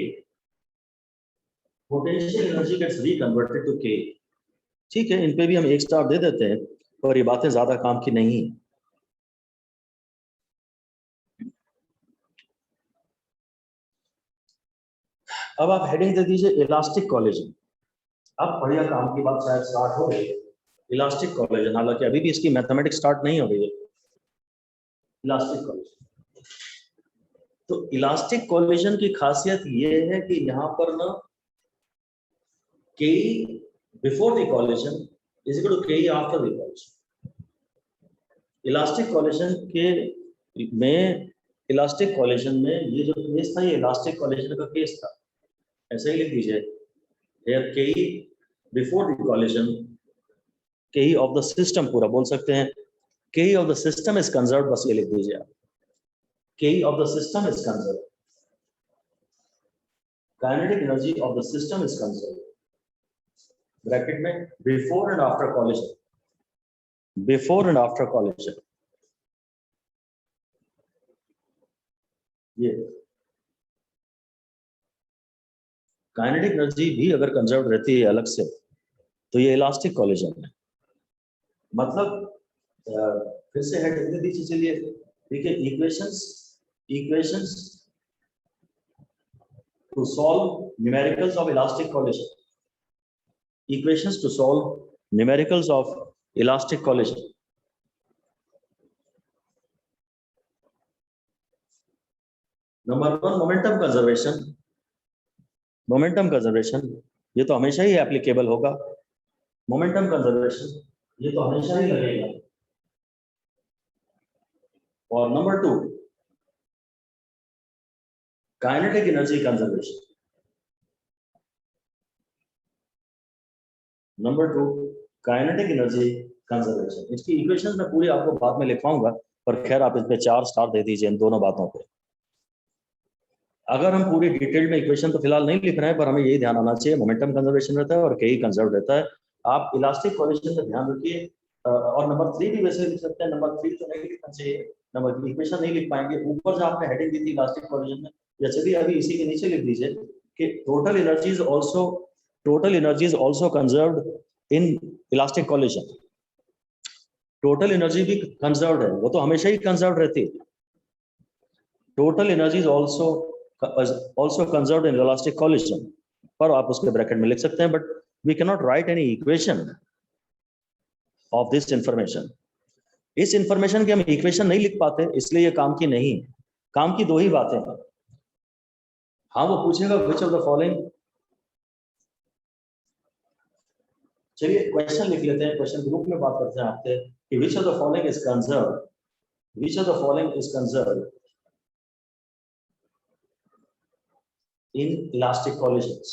potential energy gets reconverted to K। ठीक है, इन पे भी हम एक स्टार दे देते हैं और ये बातें ज्यादा काम की नहीं। अब आप हेडिंग दे दीजिए इलास्टिक कोलिजन। अब बढ़िया काम की बात शायद स्टार्ट हो गई है, इलास्टिक कोलिजन। हालांकि अभी भी इसकी मैथमेटिक्स स्टार्ट नहीं हो गई है। इलास्टिक कोलिजन, तो इलास्टिक कोलिजन की खासियत ये है कि यहाँ पर ना Ke before the collision is equal to Ke after the collision। Elastic collision में ये जो केस था ये इलास्टिक कोलिजन का केस था, ऐसे ही लिख दीजिए here Ke before the collision, Ke of the system पूरा बोल सकते हैं, Ke of the system is conserved, बस ये लिख दीजिए आप, Ke of the system is conserved, kinetic energy of the system is conserved। Bracket में before and after collision, before and after collision. ये काइनेटिक एनर्जी भी अगर कंजर्व रहती है अलग से तो ये इलास्टिक कॉलिजन है। मतलब फिर से हेड दे दीजिए, चलिए ठीक है। Equations to solve numericals of elastic collision, equations to solve numericals of elastic collision। Number 1 momentum conservation. Momentum conservation ये तो हमेशा ही एप्लीकेबल होगा, मोमेंटम कंजर्वेशन ये तो हमेशा ही लगेगा। और number 2 kinetic energy conservation. Number 2 kinetic energy conservation. इसकी इक्वेशन मैं पूरी आपको बाद में लिखवाऊंगा, पर खैर आप इस पे 4 स्टार दे दीजिए इन दोनों बातों पे। अगर हम पूरी डिटेल में इक्वेशन तो फिलहाल नहीं लिख रहे हैं, पर हमें यही ध्यान आना चाहिए मोमेंटम कंजर्वेशन रहता है और के कंजर्व रहता है। आप इलास्टिक कोलिजन में ध्यान रखिए और नंबर 3 भी वैसे लिख सकते हैं, नंबर 3 तो नहीं लिखना चाहिए, नंबर इक्वेशन नहीं लिख पाएंगे। ऊपर जो आपने हेडिंग दी थी इलास्टिक कोलिजन में, या चलिए अभी इसी के नीचे लिख दीजिए कि total energy is also conserved in elastic collision. Total energy भी कंजर्व्ड है, वो तो हमेशा ही कंजर्व्ड रहती है। Total energy is also conserved in elastic collision, पर आप उसके ब्रैकेट में लिख सकते हैं, but we can not write any equation of this information. इस इंफॉर्मेशन के हम इक्वेशन नहीं लिख पाते, इसलिए ये काम की नहीं। काम की दो ही बातें हैं। हाँ, वो पूछेगा विच ऑफ द फॉलोइंग, चलिए क्वेश्चन लिख लेते हैं, क्वेश्चन ग्रुप में बात करते हैं आपसे कि which of the following is conserved, which of the following is conserved in elastic collisions,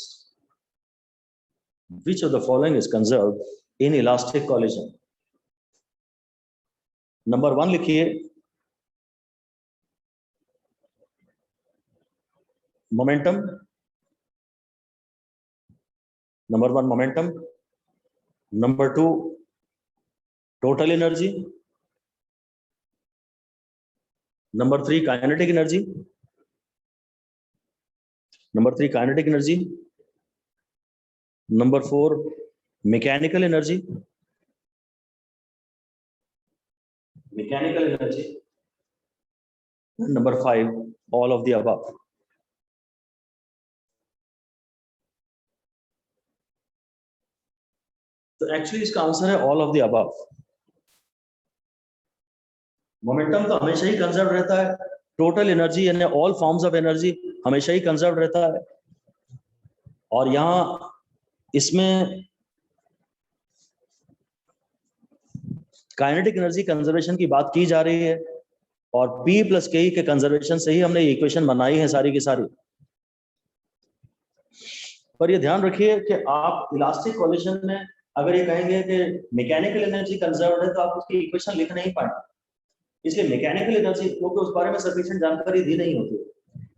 which of the following is conserved in elastic collision? Number 1 लिखिए, momentum. Number 1 momentum, number 2 total energy, number 3 kinetic energy, number 3 kinetic energy, number 4 mechanical energy, number 5 all of the above. तो actually इसका answer है all of the above. Momentum तो हमेशा ही conserve रहता है, total energy यानी all forms of energy हमेशा ही conserve रहता है, और यहां इसमें काइनेटिक एनर्जी कंजर्वेशन की बात की जा रही है, और P प्लस के के कंजर्वेशन से ही हमने ये इक्वेशन बनाई है सारी की सारी। पर ये ध्यान रखिए कि आप इलास्टिक कोलिजन में अगर ये कहेंगे कि मैकेनिकल एनर्जी कंजर्व्ड है, तो आप उसकी इक्वेशन लिख नहीं पाएंगे, इसलिए मैकेनिकल एनर्जी क्योंकि उस बारे में सफिशिएंट जानकारी दी नहीं होती,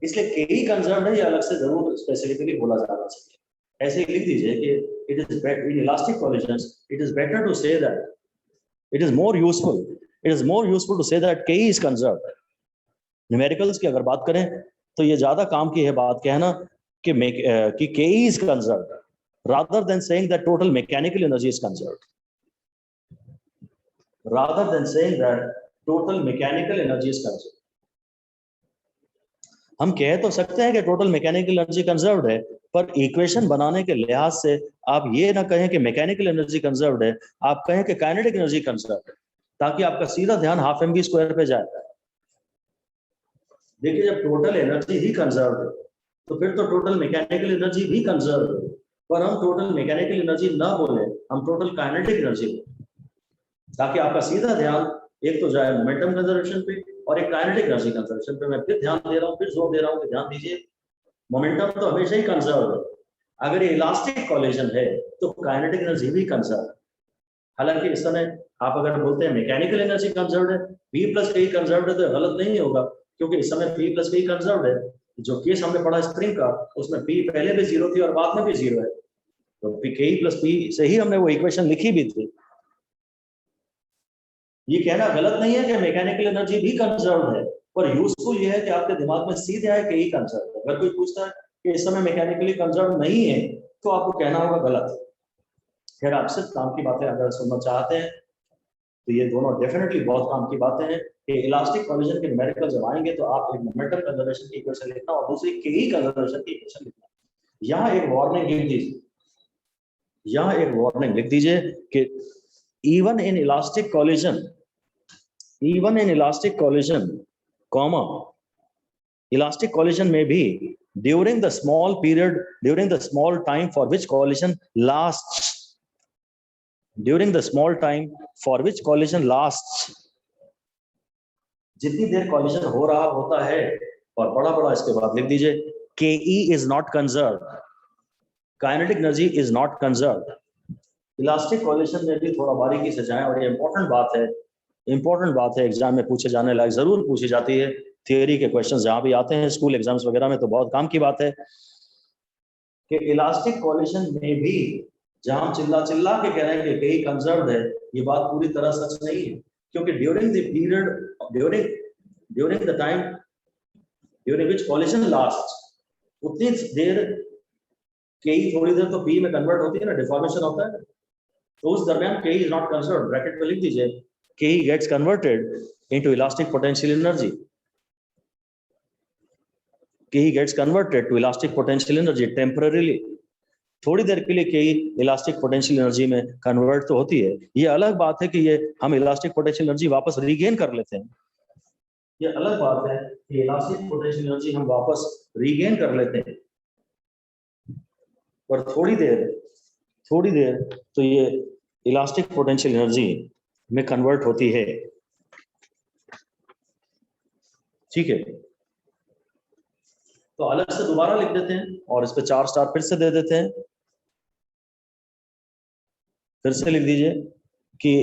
इसलिए के ही कंजर्व्ड है, ये अलग से जरूर स्पेसिफिकली बोला जाना चाहिए। ऐसे ही लिख दीजिए कि it is in elastic collisions it is better to say that, it is more useful to say that K is conserved. Numericals की अगर बात करें तो ये ज्यादा काम की है बात कहना कि के is conserved rather than saying that total mechanical energy is conserved, rather than saying that total mechanical energy is conserved। हम कह तो सकते हैं कि टोटल मैकेनिकल एनर्जी कंजर्व्ड है, पर इक्वेशन बनाने के लिहाज से आप ये ना कहें कि मैकेनिकल एनर्जी कंजर्व्ड है, आप कहें कि काइनेटिक एनर्जी कंजर्व्ड है, ताकि आपका सीधा ध्यान हाफ mv स्क्वायर पे जाए। देखिए, जब टोटल एनर्जी ही कंजर्व्ड है तो फिर तो टोटल मैकेनिकल एनर्जी भी कंजर्व्ड है, पर हम टोटल मैकेनिकल एनर्जी ना बोले, हम टोटल काइनेटिक एनर्जी बोले, ताकि आपका सीधा ध्यान एक तो जाए मोमेंटम कंजर्वेशन पे और एक काइनेटिक एनर्जी कंजर्वेशन पे। मैं फिर ध्यान दे रहा हूँ, फिर जोर दे रहा हूँ कि ध्यान दीजिए, मोमेंटम तो हमेशा ही कंजर्व है, अगर ये इलास्टिक कोलिजन है तो काइनेटिक एनर्जी भी कंजर्व है। हालांकि इस समय आप अगर बोलते हैं मैकेनिकल एनर्जी कंजर्व्ड है, P प्लस के कंजर्व्ड है, तो गलत नहीं होगा, क्योंकि इस समय P प्लस के कंजर्व्ड है। जो केस हमने पढ़ा स्प्रिंग का, उसमें P पहले भी 0 थी और बाद में भी 0 है, तो के प्लस P से ही हमने वो इक्वेशन लिखी भी थी। ये कहना गलत नहीं है कि मैकेनिकल एनर्जी भी कंजर्व्ड है, पर यूजफुल ये है कि आपके दिमाग में सीधे आए कि ही कंजर्व्ड है। अगर कोई पूछता है कि इस समय मैकेनिकली कंजर्व्ड नहीं है, तो आपको कहना होगा गलत। खैर, आप सिर्फ काम की बातें अगर सुनना चाहते हैं तो ये दोनों डेफिनेटली बहुत काम की बातें हैं कि इलास्टिक कोलिजन के न्यूमेरिकल जब आएंगे तो आप एक मोमेंटम कंजर्वेशन की इक्वेशन लिखना और दूसरी के ही कंजर्वेशन की इक्वेशन लिखना। यहाँ एक वार्निंग लिख दीजिए, यहाँ एक वार्निंग लिख दीजिए कि even in elastic collision, comma, elastic collision may be during the small time for which collision lasts, जितनी देर collision हो रहा होता है, और बड़ा इसके बाद लिख दीजिए ke is not conserved, kinetic energy is not conserved। Elastic collision में भी थोड़ा बारीकी से जाएं, और ये इंपॉर्टेंट बात है, एग्जाम में पूछे जाने लायक जरूर पूछी जाती है। थियरी के क्वेश्चंस जहां भी आते हैं स्कूल एग्जाम्स वगैरह में, तो बहुत काम की बात है कि इलास्टिक कोलिजन में भी जहां हम चिल्ला के कह रहे हैं कि कहीं कंजर्व्ड है, ये बात पूरी तरह सच नहीं है, क्योंकि during the period during the time during which collision last, उतनी देर केई थोड़ी देर तो पी में कन्वर्ट होती है ना, डिफॉर्मेशन होता है, तो उस दरमियान केई इज नॉट कंसिडर्ड, ब्रैकेट में लिख दीजिए KE gets converted into elastic potential energy, KE gets converted to elastic potential energy temporarily, थोड़ी देर के लिए केई इलास्टिक पोटेंशियल एनर्जी में कन्वर्ट तो होती है। ये अलग बात है कि ये हम इलास्टिक पोटेंशियल एनर्जी वापस रीगेन कर लेते हैं, ये अलग बात है कि इलास्टिक पोटेंशियल एनर्जी हम वापस रीगेन कर लेते हैं, पर थोड़ी देर तो ये इलास्टिक पोटेंशियल एनर्जी में कन्वर्ट होती है। ठीक है, तो अलग से दोबारा लिख देते हैं और इस पे 4 स्टार फिर से दे देते हैं। फिर से लिख दीजिए कि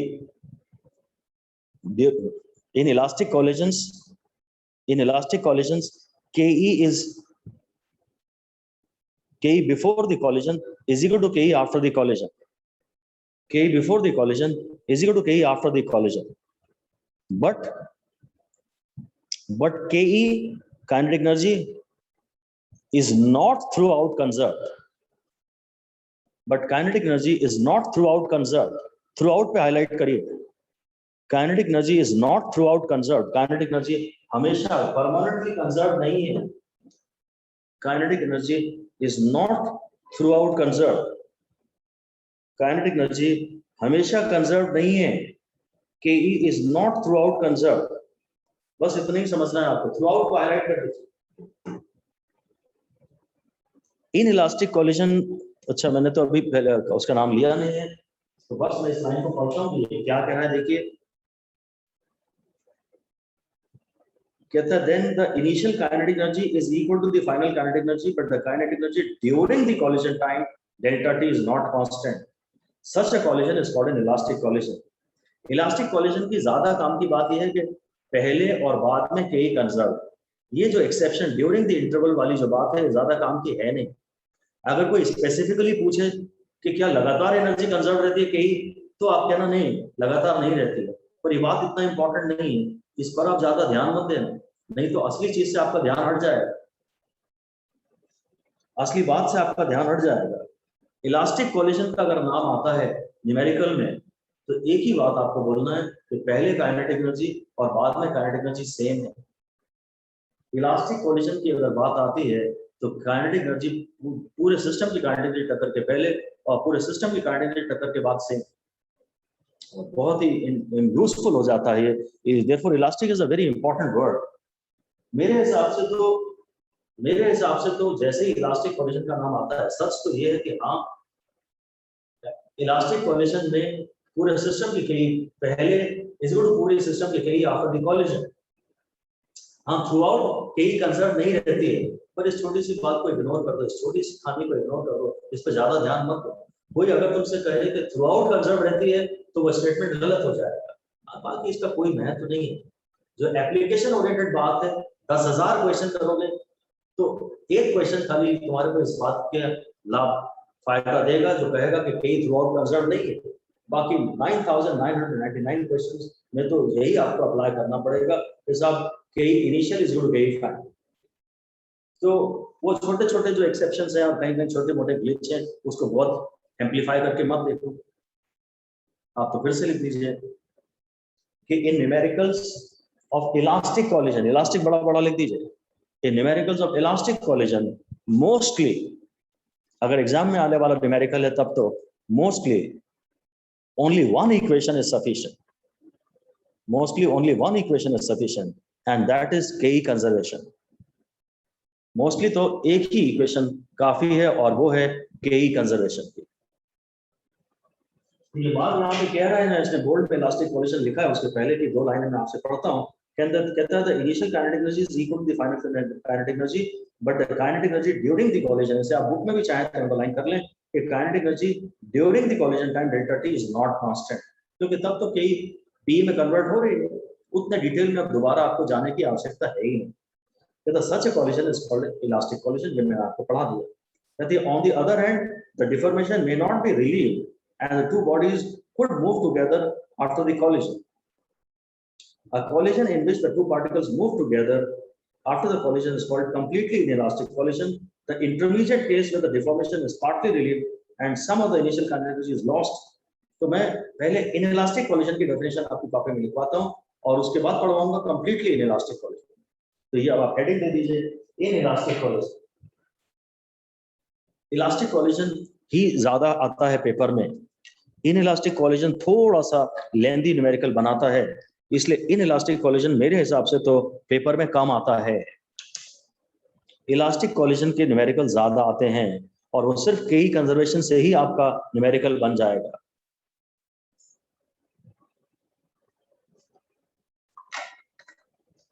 in elastic collisions KE before the collision is equal to KE after the collision. KE before the collision is equal to KE after the collision. But KE kinetic energy is not throughout conserved. But kinetic energy is not throughout conserved. Throughout पे highlight करिए. Kinetic energy is not throughout conserved. Kinetic energy हमेशा permanently conserved नहीं है. Kinetic energy is not throughout conserved. Kinetic energy हमेशा conserved नहीं है. KE is not throughout conserved. बस इतना ही समझना है आपको. Throughout को highlight कर दीजिए. Inelastic collision, अच्छा मैंने तो अभी पहले उसका नाम लिया नहीं है, तो बस मैं इस लाइन को पढ़ता हूँ कि क्या कह रहा है, देखिए कहता है then the initial kinetic energy is equal to the final kinetic energy, but the kinetic energy during the collision time delta t is not constant. Such a collision is called an elastic collision. Elastic collision की ज्यादा काम की बात यह है कि पहले और बाद में के कंजर्व, ये जो एक्सेप्शन ड्यूरिंग द इंटरवल वाली जो बात है ज्यादा काम की है नहीं। अगर कोई स्पेसिफिकली पूछे कि क्या लगातार एनर्जी कंजर्व रहती है कहीं, तो आप कहना नहीं, लगातार नहीं रहती है, पर ये बात इतना इंपॉर्टेंट नहीं है, इस पर आप ज्यादा ध्यान मत देना, नहीं तो असली चीज से आपका ध्यान हट जाएगा, असली बात से आपका ध्यान हट जाएगा। इलास्टिक कोलिजन का अगर नाम आता है न्यूमेरिकल में, तो एक ही बात आपको बोलना है कि पहले काइनेटिक एनर्जी और बाद में काइनेटिक एनर्जी सेम है। इलास्टिक कोलिजन की अगर बात आती है तो काइनेटिक एनर्जी पूरे सिस्टम की काइनेटिक एनर्जी टक्कर के पहले और पूरे सिस्टम की काइनेटिक एनर्जी टक्कर के बाद सेम, बहुत ही यूजफुल हो जाता है ये। Therefore elastic is a very important word. मेरे हिसाब से तो जैसे ही इलास्टिक कोलिजन का नाम आता है, सच तो ये है कि हाँ, इलास्टिक कोलिजन में पूरे सिस्टम की कई पहले इज इक्वल टू पूरे सिस्टम की कई आफ्टर द कोलिजन। हाँ, थ्रू आउट कई कंसर्न नहीं रहती है, पर इस छोटी सी बात को इग्नोर कर दो, इस छोटी सी खामी को इग्नोर कर दो, इस पर ज्यादा ध्यान मत दो। कोई अगर तुमसे कहे कि थ्रू आउट कंसर्न रहती है तो वो स्टेटमेंट गलत हो जाएगा, बाकी इसका कोई महत्व नहीं है। जो एप्लीकेशन ओरिएंटेड बात है, 10,000 क्वेश्चन करोगे तो एक क्वेश्चन खाली तुम्हारे को इस बात के लाभ फायदा देगा जो कहेगा कि कई थ्रू आउट कंसर्न नहीं है, बाकी 9,999 क्वेश्चंस में तो यही आपको अप्लाई करना पड़ेगा कि साहब कई इनिशियल इज गुड कई फाइनल। तो वो छोटे छोटे जो एक्सेप्शंस हैं और कहीं कहीं छोटे मोटे ग्लिच हैं, उसको बहुत एम्पलीफाई करके मत देखो। आप तो फिर से लिख दीजिए कि in numericals of elastic collision, elastic बड़ा बड़ा लिख दीजिए, in numericals of elastic collision mostly, अगर एग्जाम में आने वाला न्यूमेरिकल है तब तो mostly only one equation is sufficient. Mostly only one equation is sufficient, and that is Ke conservation. Mostly तो एक ही इक्वेशन काफी है और वो है Ke conservation की। ये बात यहाँ पे कह रहा है ना, इसने बोल्ड पे इलास्टिक कोलिजन लिखा है, उसके पहले की 2 लाइनें मैं आपसे पढ़ता हूँ। कहता है the initial kinetic energy is equal to the final kinetic energy, but the kinetic energy during the collision, इसे आप बुक में भी चाहें तो अंडरलाइन कर लें कि kinetic energy during the collision time delta t is not constant, क्योंकि तब तो कई p में कन्वर्ट हो रही है, उतने डिटेल में अब दोबारा आपको जाने की आवश्यकता है ही नहीं। कहता such a collision is called elastic collision, ये मैंने आपको पढ़ा दिया। कहती on the other hand the deformation may not be relieved and the two bodies could move together after the collision. A collision in which the two particles move together after the collision is called completely inelastic collision. The intermediate case where the deformation is partly relieved and some of the initial kinetic energy is lost. तो मैं पहले inelastic collision की definition आपकी copy में लिखवाता हूँ और उसके बाद पढ़वाऊंगा completely inelastic collision. तो ये अब आप हेडिंग दे दीजिए inelastic collision. इलास्टिक कॉलिजन ही ज्यादा आता है पेपर में. इनइलास्टिक कॉलिजन थोड़ा सा लेंथी न्यूमेरिकल बनाता है, इसलिए इनइलास्टिक कॉलिजन मेरे हिसाब से तो पेपर में कम आता है. इलास्टिक कॉलिजन के न्यूमेरिकल ज्यादा आते हैं और वो सिर्फ केई कंजर्वेशन से ही आपका न्यूमेरिकल बन जाएगा.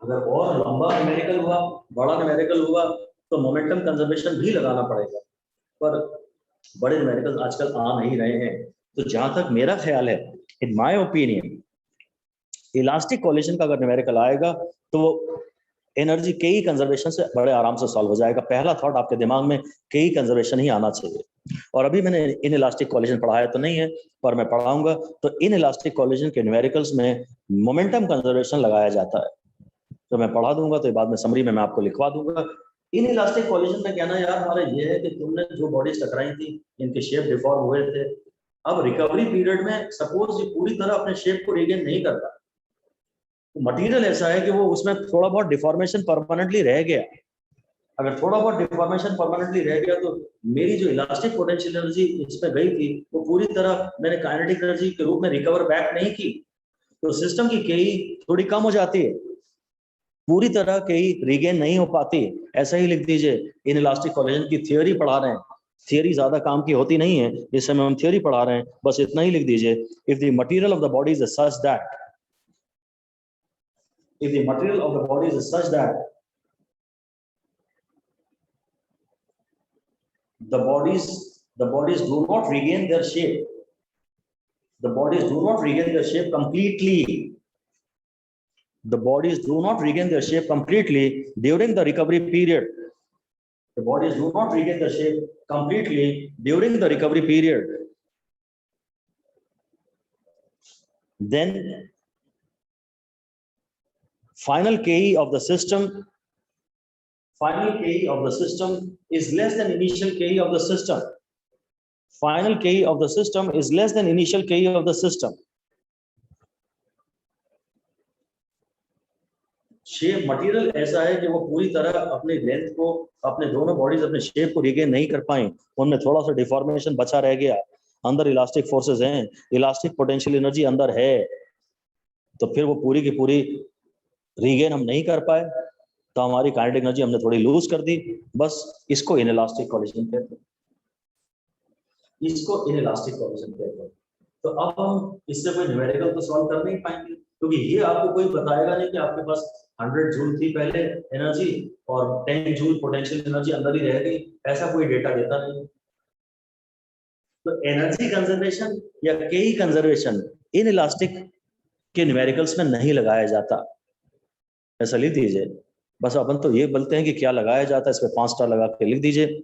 अगर और लंबा न्यूमेरिकल हुआ, बड़ा न्यूमेरिकल हुआ तो मोमेंटम कंजर्वेशन भी लगाना पड़ेगा, पर बड़े न्यूमेरिकल आजकल आ नहीं रहे हैं. तो जहां तक मेरा ख्याल है, in my opinion, elastic collision का अगर न्यूमेरिकल आएगा तो एनर्जी केई कंजर्वेशन से बड़े आराम से सॉल्व हो जाएगा. पहला थॉट आपके दिमाग में केई कंजर्वेशन ही आना चाहिए. और अभी मैंने इन इलास्टिक कॉलिजन पढ़ाया तो नहीं है, पर मैं पढ़ाऊंगा. तो इन इलास्टिक कॉलिजन के न्यूमेरिकल्स में मोमेंटम कंजर्वेशन लगाया जाता है, तो मैं पढ़ा दूंगा. तो बाद में समरी में मैं आपको लिखवा दूंगा. इन इलास्टिक कॉलिजन में कहना यार हमारा ये है कि तुमने जो बॉडीज टकराई थी, इनके शेप डिफॉर्म हुए थे. अब रिकवरी पीरियड में सपोज ये पूरी तरह अपने शेप को रिगेन नहीं करता, तो मटेरियल ऐसा है कि वो उसमें थोड़ा बहुत डिफॉर्मेशन परमानेंटली रह गया. अगर थोड़ा बहुत डिफॉर्मेशन परमानेंटली रह गया तो मेरी जो इलास्टिक पोटेंशियल एनर्जी इसमें गई थी वो पूरी तरह मैंने काइनेटिक एनर्जी के रूप में रिकवर बैक नहीं की. तो सिस्टम की केई थोड़ी कम हो जाती है, पूरी तरह केई रिगेन नहीं हो पाती. ऐसा ही लिख दीजिए. इन इलास्टिक कॉलिजन की थियोरी पढ़ा रहे हैं, थियोरी ज्यादा काम की होती नहीं है, इस समय हम थियोरी पढ़ा रहे हैं, बस इतना ही लिख दीजिए. If the material of the body is such that, if the material of the body is such that the bodies do not regain their shape, the bodies do not regain their shape completely, the bodies do not regain their shape completely during the recovery period, the bodies do not regain their shape completely during the recovery period, then final KE of the system is less than initial KE of the system. Final KE of the system is less than initial KE of the system. Shape material ऐसा है कि वो पूरी तरह अपने length को, अपने दोनों बॉडीज अपने शेप को रिगेन नहीं कर पाए, उनमें थोड़ा सा डिफॉर्मेशन बचा रह गया. अंदर इलास्टिक फोर्सेस हैं, इलास्टिक पोटेंशियल एनर्जी अंदर है, तो फिर वो पूरी की पूरी रीगेन हम नहीं कर पाए, तो हमारी काइनेटिक एनर्जी हमने थोड़ी लूज कर दी. बस इसको इनइलास्टिक कॉलिजन कहते हैं, इसको इनइलास्टिक कॉलिजन कहते हैं. तो अब हम इससे कोई न्यूमेरिकल तो सॉल्व कर नहीं पाएंगे, क्योंकि ये आपको कोई बताएगा नहीं कि आपके पास 100 जूल थी पहले एनर्जी और 10 जूल पोटेंशियल एनर्जी अंदर ही रह गई, ऐसा कोई डेटा देता नहीं. तो एनर्जी कंजर्वेशन या केई कंजर्वेशन इनइलास्टिक के न्यूमेरिकल्स में नहीं लगाया जाता. ऐसा लिख दीजिए. बस अपन तो ये बोलते हैं कि क्या लगाया जाता है, इस पे 5 स्टार लगा के लिख दीजिए.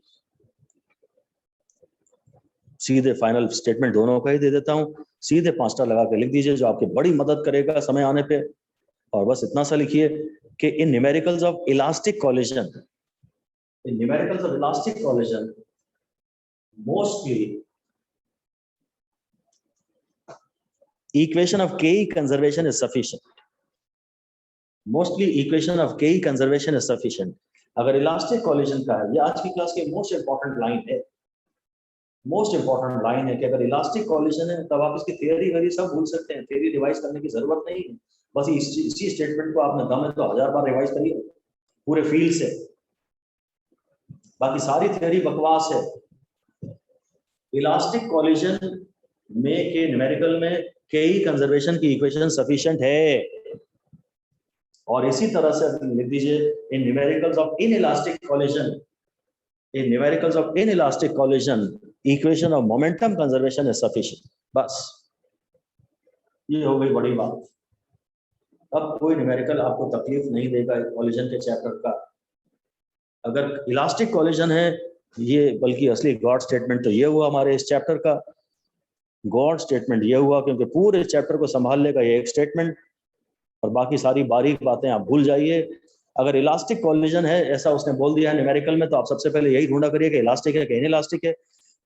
सीधे फाइनल स्टेटमेंट दोनों का ही दे देता हूं, सीधे 5 स्टार लगा के लिख दीजिए, जो आपकी बड़ी मदद करेगा समय आने पे. और बस इतना सा लिखिए कि in numericals of elastic collision, in numericals of elastic collision mostly equation of KE conservation is sufficient. Mostly equation of KE conservation is sufficient. अगर इलास्टिक कॉलिजन का है, ये आज की क्लास की मोस्ट इंपॉर्टेंट लाइन है, मोस्ट इंपॉर्टेंट लाइन है कि अगर इलास्टिक कॉलिजन है तब आप इसकी थियरी वगैरह सब भूल सकते हैं, थियरी रिवाइज करने की जरूरत नहीं है. बस इसी स्टेटमेंट को आपने दम है तो 1000 बार रिवाइज करिए पूरे फील्ड से, बाकी सारी थियरी बकवास है. इलास्टिक कॉलिजन में के न्यूमेरिकल में केई कंजर्वेशन की इक्वेशन सफिशिएंट है. और इसी तरह से लिख दीजिए in numericals of inelastic collision, in numericals of inelastic collision equation of momentum conservation is sufficient. बस ये हो गई बड़ी बात. अब कोई न्यूमेरिकल आपको तकलीफ नहीं देगा कॉलिजन के चैप्टर का. अगर इलास्टिक कॉलिजन है ये, बल्कि असली गॉड स्टेटमेंट तो ये हुआ हमारे इस चैप्टर का गॉड स्टेटमेंट ये हुआ, क्योंकि पूरे चैप्टर को संभाल लेगा ये एक स्टेटमेंट, और बाकी सारी बारीक बातें आप भूल जाइए। अगर इलास्टिक कोलिजन है ऐसा उसने बोल दिया है न्यूमेरिकल में, तो आप सबसे पहले यही ढूंढा करिए कि इलास्टिक है कि इनइलास्टिक है।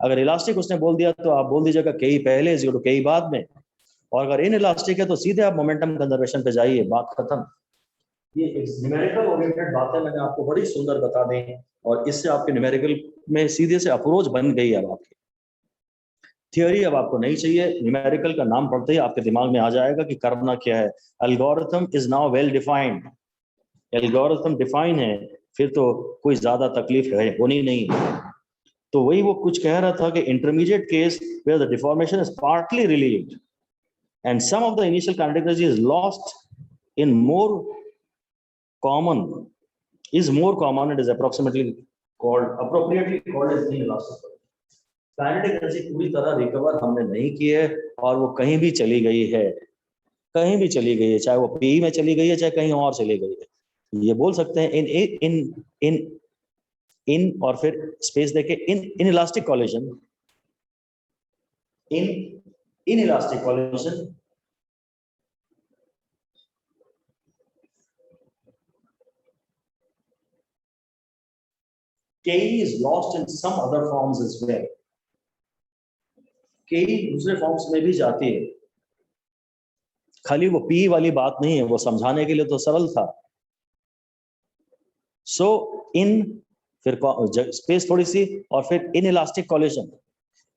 अगर इलास्टिक उसने बोल दिया तो आप बोल दीजिएगा के पहले इज इक्वल टू के बाद में, और अगर इनइलास्टिक है तो सीधे आप मोमेंटम कंजर्वेशन पे जाइए, बात खत्म। ये न्यूमेरिकल ओरिएंटेड बातें मैंने आपको बड़ी सुंदर बता दी, और इससे आपके न्यूमेरिकल में सीधे से अप्रोच बन गई। अब आपकी थियोरी अब आपको नहीं चाहिए, न्यूमेरिकल का नाम पढ़ते ही आपके दिमाग में आ जाएगा कि करना क्या है। Algorithm is now well defined, algorithm define है, फिर तो कोई ज्यादा तकलीफ है होनी नहीं। तो वही वो कुछ कह रहा था कि intermediate case where the deformation is partly relieved and some of the initial kinetic energy is lost in more common is more common and is appropriately called as inelastic. Kinetic energy पूरी तरह recover हमने नहीं की है, और वो कहीं भी चली गई है, कहीं भी चली गई है, चाहे वो पी में चली गई है चाहे कहीं और चली गई है। ये बोल सकते हैं इन और फिर स्पेस देके in elastic collision, in elastic collision Ke is lost in some other forms as well. Ke दूसरे फॉर्म्स में भी जाती है, खाली वो पी वाली बात नहीं है, वो समझाने के लिए तो सरल था। सो इन फिर स्पेस थोड़ी सी, और फिर in elastic collision,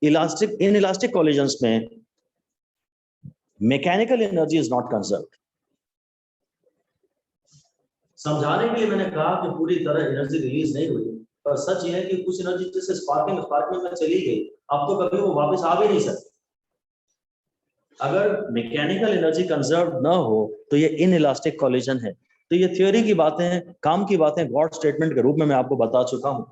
inelastic collisions में mechanical energy is not conserved. समझाने के लिए मैंने कहा कि पूरी तरह एनर्जी रिलीज नहीं हुई, पर सच ये है कि कुछ एनर्जी जैसे स्पार्किंग में चली गई, अब तो कभी वो वापस आ भी नहीं सकती। अगर मैकेनिकल एनर्जी कंजर्व ना हो तो ये इनइलास्टिक कोलिजन है। तो ये थ्योरी की बातें हैं, काम की बातें गॉड स्टेटमेंट के रूप में मैं आपको बता चुका हूं।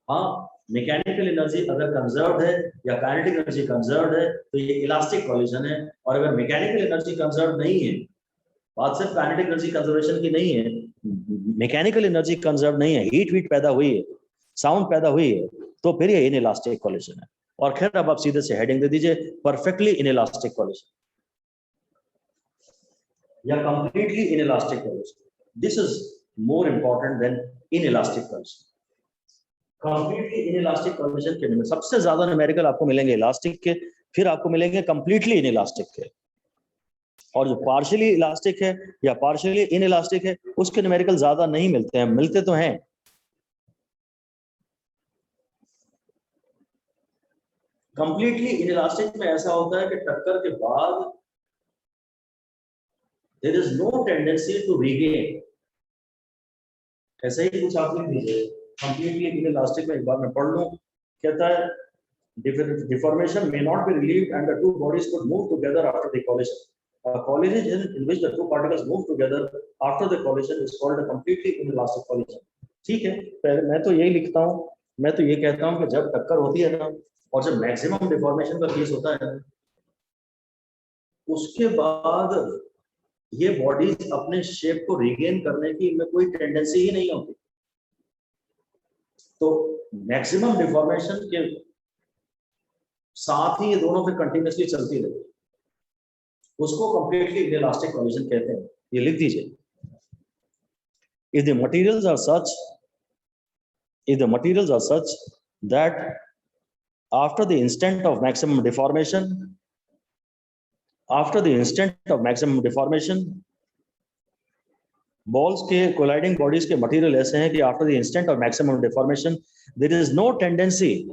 हाँ, मैकेनिकल एनर्जी अगर कंजर्व्ड है या काइनेटिक एनर्जी कंजर्व्ड है तो ये इलास्टिक कोलिजन है, और अगर मैकेनिकल एनर्जी कंजर्व नहीं है, बात सिर्फ काइनेटिक एनर्जी कंजर्वेशन की नहीं है, मैकेनिकल एनर्जी कंजर्व नहीं है, हीट पैदा हुई है, साउंड पैदा हुई है, तो फिर ये इनइलास्टिक कोलिजन है। और खैर अब आप सीधे से हेडिंग दे दीजिए, परफेक्टली इनइलास्टिक कोलिजन या completely inelastic collision. This is more important than inelastic collision. Completely inelastic collision के में सबसे ज्यादा न्यूमेरिकल आपको मिलेंगे इलास्टिक के, फिर आपको मिलेंगे कंप्लीटली इनइलास्टिक के, और जो पार्शियली इलास्टिक है या पार्शियली इनइलास्टिक है उसके न्यूमेरिकल ज्यादा नहीं मिलते हैं, मिलते तो हैं। कंप्लीटली इनइलास्टिक में ऐसा होता है कि टक्कर के बाद there is no tendency to regain. ऐसे ही कुछ आप लिख दीजिए, कंप्लीटली इनइलास्टिक में एक बार मैं पढ़ लूं। कहता है deformation may not be relieved and the two bodies could move together after the collision. A collision in which the two particles move together after the collision is called a completely inelastic collision. ठीक है, मैं तो यही लिखता हूँ, मैं तो ये कहता हूँ कि जब टक्कर होती है ना, और जब मैक्सिमम डिफॉर्मेशन का केस होता है, उसके बाद ये बॉडीज अपने शेप को रिगेन करने की में कोई टेंडेंसी ही नहीं होती। तो मैक्सिमम डिफॉर्मेशन के साथ ही ये दोनों फिर कंटिन्यूअसली चलती रहती है, उसको कंप्लीटली इनइलास्टिक कोलिजन कहते हैं। ये लिख दीजिए, if the materials are such that after the instant of maximum deformation balls के colliding bodies के मटेरियल ऐसे हैं कि after the instant of maximum deformation there is no tendency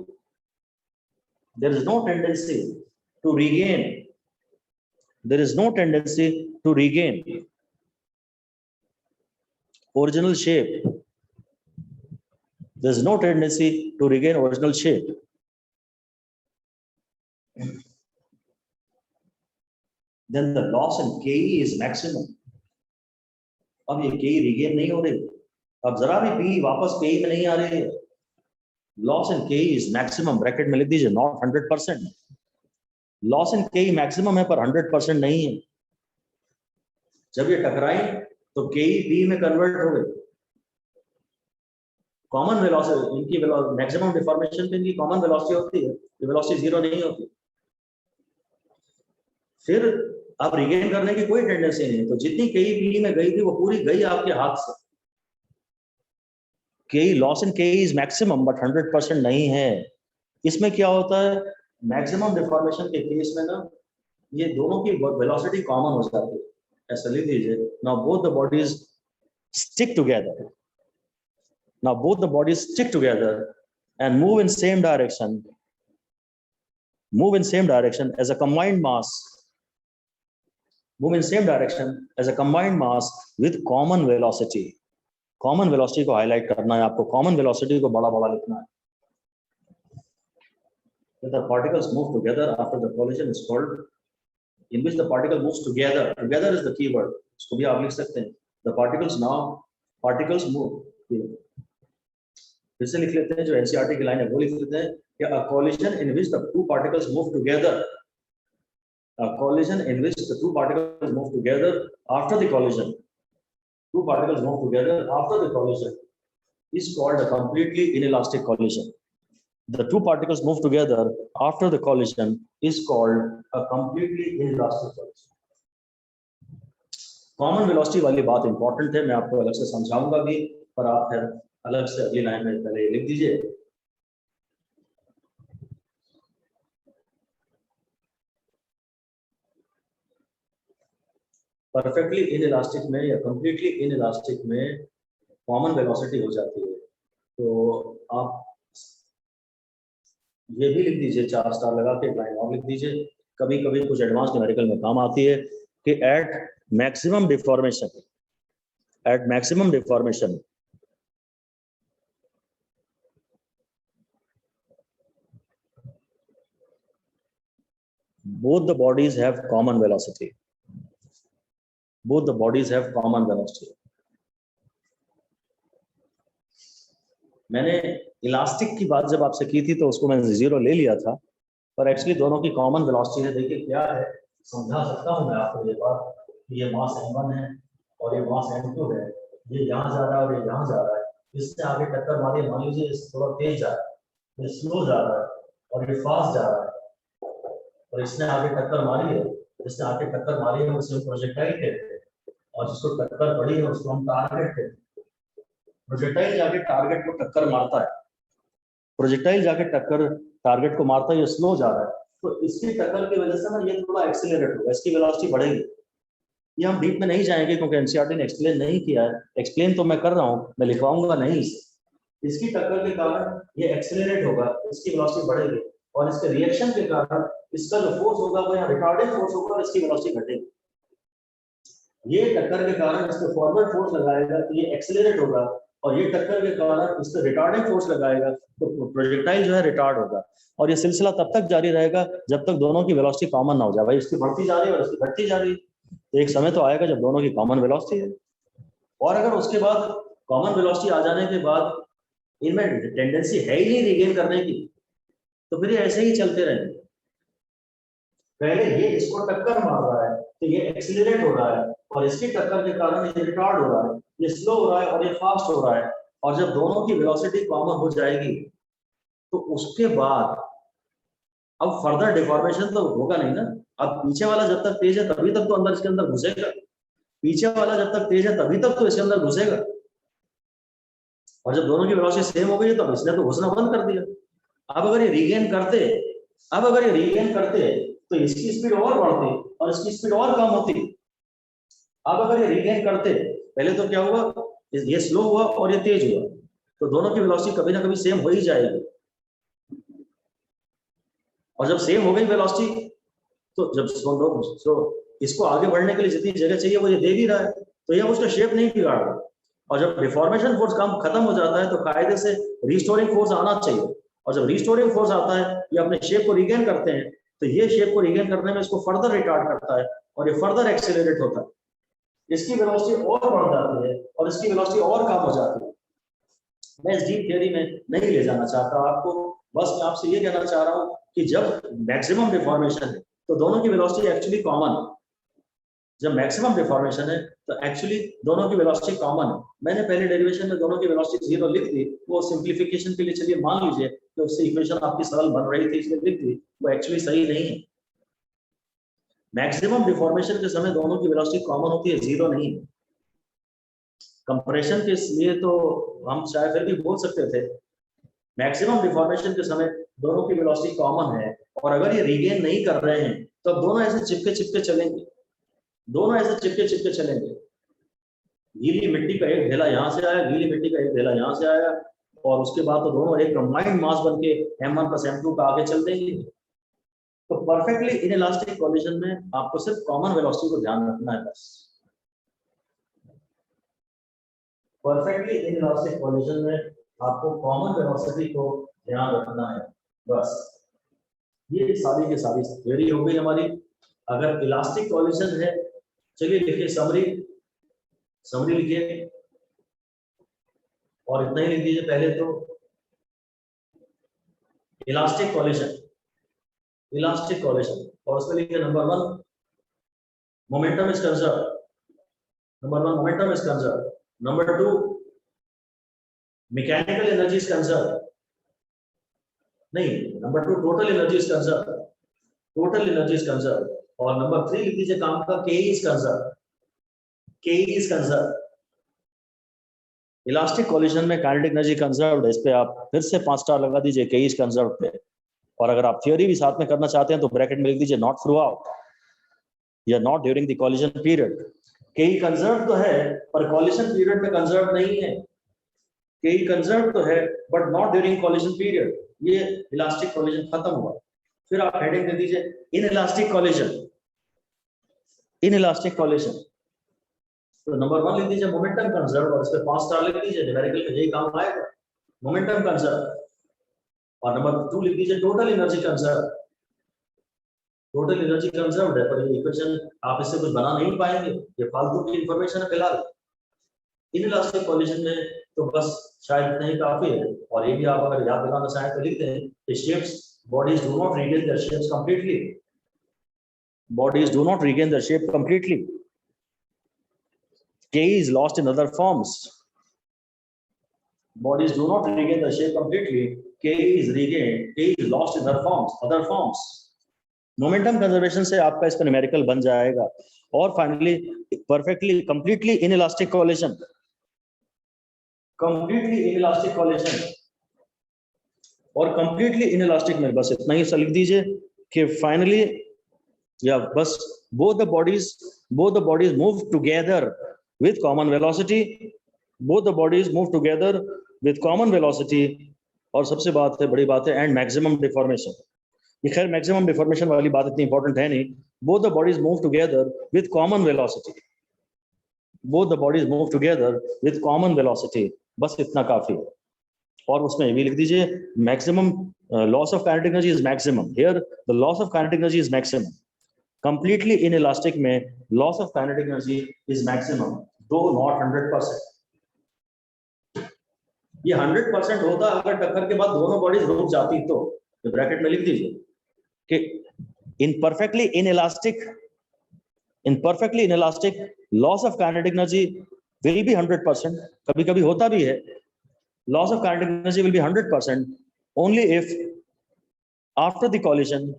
to regain original shape. There's no tendency to regain original shape. Then the loss in Ke is maximum. अब ये Ke regain नहीं हो रही, अब जरा भी P वापस Ke में नहीं आ रही है। Loss in Ke is maximum, bracket में लिख दीजिए, not 100%. Loss in Ke maximum है पर 100% नहीं है। जब ये टकराई तो Ke P में कन्वर्ट हो गई, कॉमन वेलोसिटी, इनकी मैक्सिमम डिफॉर्मेशन पे इनकी कॉमन वेलोसिटी होती है, ये वेलोसिटी जीरो नहीं होती। फिर आप रिगेन करने की कोई टेंडेंसी नहीं है, तो जितनी के पी में गई थी वो पूरी गई आपके हाथ से। के लॉस इन के इज मैक्सिमम बट 100% नहीं है। इसमें क्या होता है, मैक्सिमम डिफॉर्मेशन के केस में ना ये दोनों की वेलोसिटी कॉमन हो जाती है। ऐसा लिख दीजिए, now both the bodies stick together, now both the bodies stick together and move in same direction, move in same direction as a combined mass, move in same direction as a combined mass with common velocity. Common velocity को highlight करना है आपको, common velocity को बड़ा बड़ा लिखना है। When the particles move together after the collision is called, in which the particle moves together, together is the key word, इसको भी आप लिख सकते हैं। The particles move, फिर से लिख लेते हैं, जो एनसीईआरटी की लाइन है वो लिख लेते हैं कि a collision in which the two particles move together, a collision in which the two particles move together after the collision, two particles move together after the collision is called a completely inelastic collision. The two particles move together after the collision is called a completely inelastic collision. Common velocity वाली बात important है, मैं आपको अलग से समझाऊंगा भी, पर आप फिर अलग से अगली लाइन में पहले लिख दीजिए। परफेक्टली इनइलास्टिक में या कंप्लीटली इनइलास्टिक में कॉमन वेलोसिटी हो जाती है। तो आप ये भी लिख दीजिए, 4 स्टार लगा के लाइन और लिख दीजिए। कभी कभी कुछ एडवांस न्यूमेरिकल में काम आती है कि at maximum deformation both the bodies have common velocity. Both the bodies have common velocity. मैंने इलास्टिक की बात जब आपसे की थी तो उसको मैंने 0 ले लिया था, पर एक्चुअली दोनों की कॉमन वेलोसिटी है। देखिए क्या है, समझा सकता हूं मैं आपको ये बात कि ये मास m1 है और ये मास m2 है, ये यहाँ जा रहा है और ये यहाँ जा रहा है। इससे आगे टक्कर मारी, मान लीजिए थोड़ा तेज जा रहा है, ये स्लो जा रहा है और ये फास्ट जा रहा है, और इसने आगे टक्कर मारी है, जिसने आगे टक्कर मारी है उसे हम प्रोजेक्टाइल कहते हैं, और जिसको टक्कर पड़ी है उसको हम टारगेट कहते हैं। प्रोजेक्टाइल जाके टारगेट को टक्कर मारता है, प्रोजेक्टाइल जाके टक्कर टारगेट को मारता है, ये स्लो जा रहा है, तो इसकी टक्कर की वजह से ना ये थोड़ा एक्सीलरेट होगा, इसकी वेलोसिटी बढ़ेगी। ये हम डीप में नहीं जाएंगे क्योंकि एनसीईआरटी ने एक्सप्लेन नहीं किया है, एक्सप्लेन तो मैं कर रहा हूँ, मैं लिखवाऊंगा नहीं इसे। इसकी टक्कर के कारण ये एक्सीलरेट होगा, इसकी वेलोसिटी बढ़ेगी, और इसके रिएक्शन के कारण इसका जो फोर्स होगा वो यहाँ रिटार्डिंग फोर्स होगा और इसकी वेलोसिटी घटेगी। ये टक्कर के कारण इस पे फॉरवर्ड फोर्स लगाएगा तो ये एक्सीलरेट होगा, और ये टक्कर के कारण इस पे रिटार्डिंग फोर्स लगाएगा तो प्रोजेक्टाइल जो है रिटार्ड होगा, और ये सिलसिला तब तक जारी रहेगा जब तक दोनों की वेलोसिटी कॉमन ना हो जाए। भाई इसकी बढ़ती जा रही है और इसकी घटती जा रही है, तो एक समय तो आएगा जब दोनों की कॉमन वेलोसिटी है, और अगर उसके बाद कॉमन वेलोसिटी आ जाने के बाद इनमें टेंडेंसी है ही नहीं रिगेन करने की, तो फिर ये ऐसे ही चलते रहेंगे। पहले ये इसको टक्कर मार रहा है तो ये एक्सीलरेट हो रहा है, और इसकी टक्कर के कारण ये रिटार्ड हो रहा है, ये स्लो हो रहा है और ये फास्ट हो रहा है, और जब दोनों की वेलोसिटी कॉमन हो जाएगी तो उसके बाद अब फर्दर डिफॉर्मेशन तो होगा नहीं ना। अब पीछे वाला जब तक तेज है तभी तक तो अंदर इसके अंदर घुसेगा, पीछे वाला जब तक तेज है तभी तक तो इसके अंदर घुसेगा, और जब दोनों की वेलोसिटी सेम हो गई तो इसने तो घुसना बंद कर दिया। अब अगर ये रीगेन करते तो इसकी स्पीड और बढ़ती और इसकी स्पीड और कम होती। अब अगर ये रीगेन करते, पहले तो क्या हुआ, ये स्लो हुआ और ये तेज हुआ, तो दोनों की वेलोसिटी कभी ना कभी सेम हो ही जाएगी, और जब सेम हो गई वेलोसिटी तो जब इसको आगे बढ़ने के लिए जितनी जगह चाहिए वो ये दे भी रहा है, तो ये उसका शेप नहीं बिगाड़ रहा, और जब डिफॉर्मेशन फोर्स कम खत्म हो जाता है तो कायदे से रिस्टोरिंग फोर्स आना चाहिए, और जब रिस्टोरिंग फोर्स आता है ये अपने शेप को रिगेन करते हैं, तो ये शेप को रिगेन करने में इसको फर्दर रिटार्ड करता है और ये फर्दर एक्सीलरेट होता है, इसकी वेलोसिटी और बढ़ जाती है और इसकी वेलोसिटी और कम हो जाती है। मैं इस डीप थियरी में नहीं ले जाना चाहता आपको, बस मैं आपसे ये कहना चाह रहा हूँ कि जब मैक्सिमम डिफॉर्मेशन है तो दोनों की वेलोसिटी एक्चुअली कॉमन है, जब मैक्सिमम डिफॉर्मेशन है तो एक्चुअली दोनों की वेलोसिटी कॉमन है। मैंने पहले डेरिवेशन में दोनों की वेलोसिटी 0 लिख दी, वो सिंप्लीफिकेशन के लिए चलिए मान लीजिए कि उससे इक्वेशन आपकी सरल बन रही थी इसलिए लिख दी, वो एक्चुअली सही नहीं है। मैक्सिमम डिफॉर्मेशन के समय दोनों की वेलोसिटी कॉमन होती है, 0 नहीं। कंप्रेशन के लिए तो हम शायद फिर भी बोल सकते थे, मैक्सिमम डिफॉर्मेशन के समय दोनों की वेलोसिटी कॉमन है, और अगर ये रीगेन नहीं कर रहे हैं तो दोनों ऐसे चिपके चिपके चलेंगे, दोनों ऐसे चिपके चिपके चलेंगे। गीली मिट्टी का एक ढेला यहाँ से आया, गीली मिट्टी का एक ढेला यहाँ से आया, और उसके बाद तो दोनों एक कंबाइंड मास बन के m1 + m2 का आगे चल देंगे। तो परफेक्टली इनइलास्टिक कॉलिजन में आपको सिर्फ कॉमन वेलोसिटी को ध्यान रखना है बस। परफेक्टली इनइलास्टिक कॉलिजन में आपको कॉमन वेलोसिटी को ध्यान रखना है बस। ये सारी की सारी थ्योरी हो गई हमारी। अगर इलास्टिक कॉलिजन है, चलिए लिखिए समरी लिखिए, और इतना ही लिख दीजिए पहले तो। इलास्टिक कॉलिजन, और उसमें लिखिए number 1 momentum is conserved, number 2 mechanical energy is conserved, नहीं number 2 total energy is conserved, और नंबर 3 लिख दीजिए काम का के इज कंजर्व्ड। इलास्टिक कॉलिजन में काइनेटिक एनर्जी कंजर्व्ड है, इस पे आप फिर से 5 स्टार लगा दीजिए के इज कंजर्व्ड पे। और अगर आप थ्योरी भी साथ में करना चाहते हैं तो ब्रैकेट में लिख दीजिए नॉट थ्रू आउट या not during the collision period. के ई कंजर्व्ड तो है पर कॉलिजन पीरियड में कंजर्व्ड नहीं है, के ई कंजर्व्ड तो है but not during collision period. ये इलास्टिक कॉलिजन खत्म हुआ। फिर आप हेडिंग दे दीजिए इनइलास्टिक कॉलिजन। तो नंबर 1 लिख दीजिए मोमेंटम कंजर्व्ड, और इस पे 5 स्टार लिख दीजिए, न्यूमेरिकल का यही काम आएगा, मोमेंटम कंजर्व्ड। और नंबर 2 लिख दीजिए टोटल एनर्जी कंजर्व्ड है, पर ये इक्वेशन आप इससे कुछ बना नहीं पाएंगे, ये फालतू की इंफॉर्मेशन है फिलहाल। इनइलास्टिक कॉलिजन में तो बस शायद इतना ही काफी है। और ये भी आप अगर याद दिलाना चाहें तो लिख दें कि shapes bodies do not regain their shapes completely. K is lost in other forms. Bodies do not regain their shape completely. K is lost in other forms. Momentum conservation से आपका इस पर न्यूमेरिकल बन जाएगा। और फाइनली completely inelastic collision, और completely inelastic में बस इतना ही लिख दीजिए कि फाइनली या बस both the bodies move together with common velocity, और सबसे बड़ी बात है एंड मैक्सिमम डिफॉर्मेशन। ये खैर मैक्सिमम डिफॉर्मेशन वाली बात इतनी इंपॉर्टेंट है नहीं। both the bodies move together with common velocity, बस इतना काफी है। और उसमें भी लिख दीजिए maximum loss of kinetic energy is maximum, here the loss of kinetic energy is maximum. Completely inelastic में loss of kinetic energy is maximum, though not 100%। ये 100% होता अगर टक्कर के बाद दोनों बॉडीज रुक जाती तो ब्रैकेट में लिख दीजिए कि in perfectly inelastic loss of kinetic energy will be 100%, कभी कभी होता भी है। Loss of kinetic energy will be 100% only if after the collision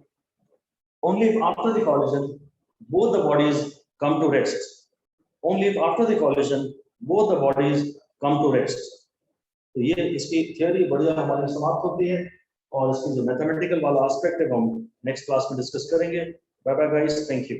both the bodies come to rest. तो ये इसकी थ्योरी बढ़िया हमारी समाप्त होती है, और इसकी जो मैथमेटिकल वाला एस्पेक्ट है हम नेक्स्ट क्लास में डिस्कस करेंगे। Bye bye guys, thank you.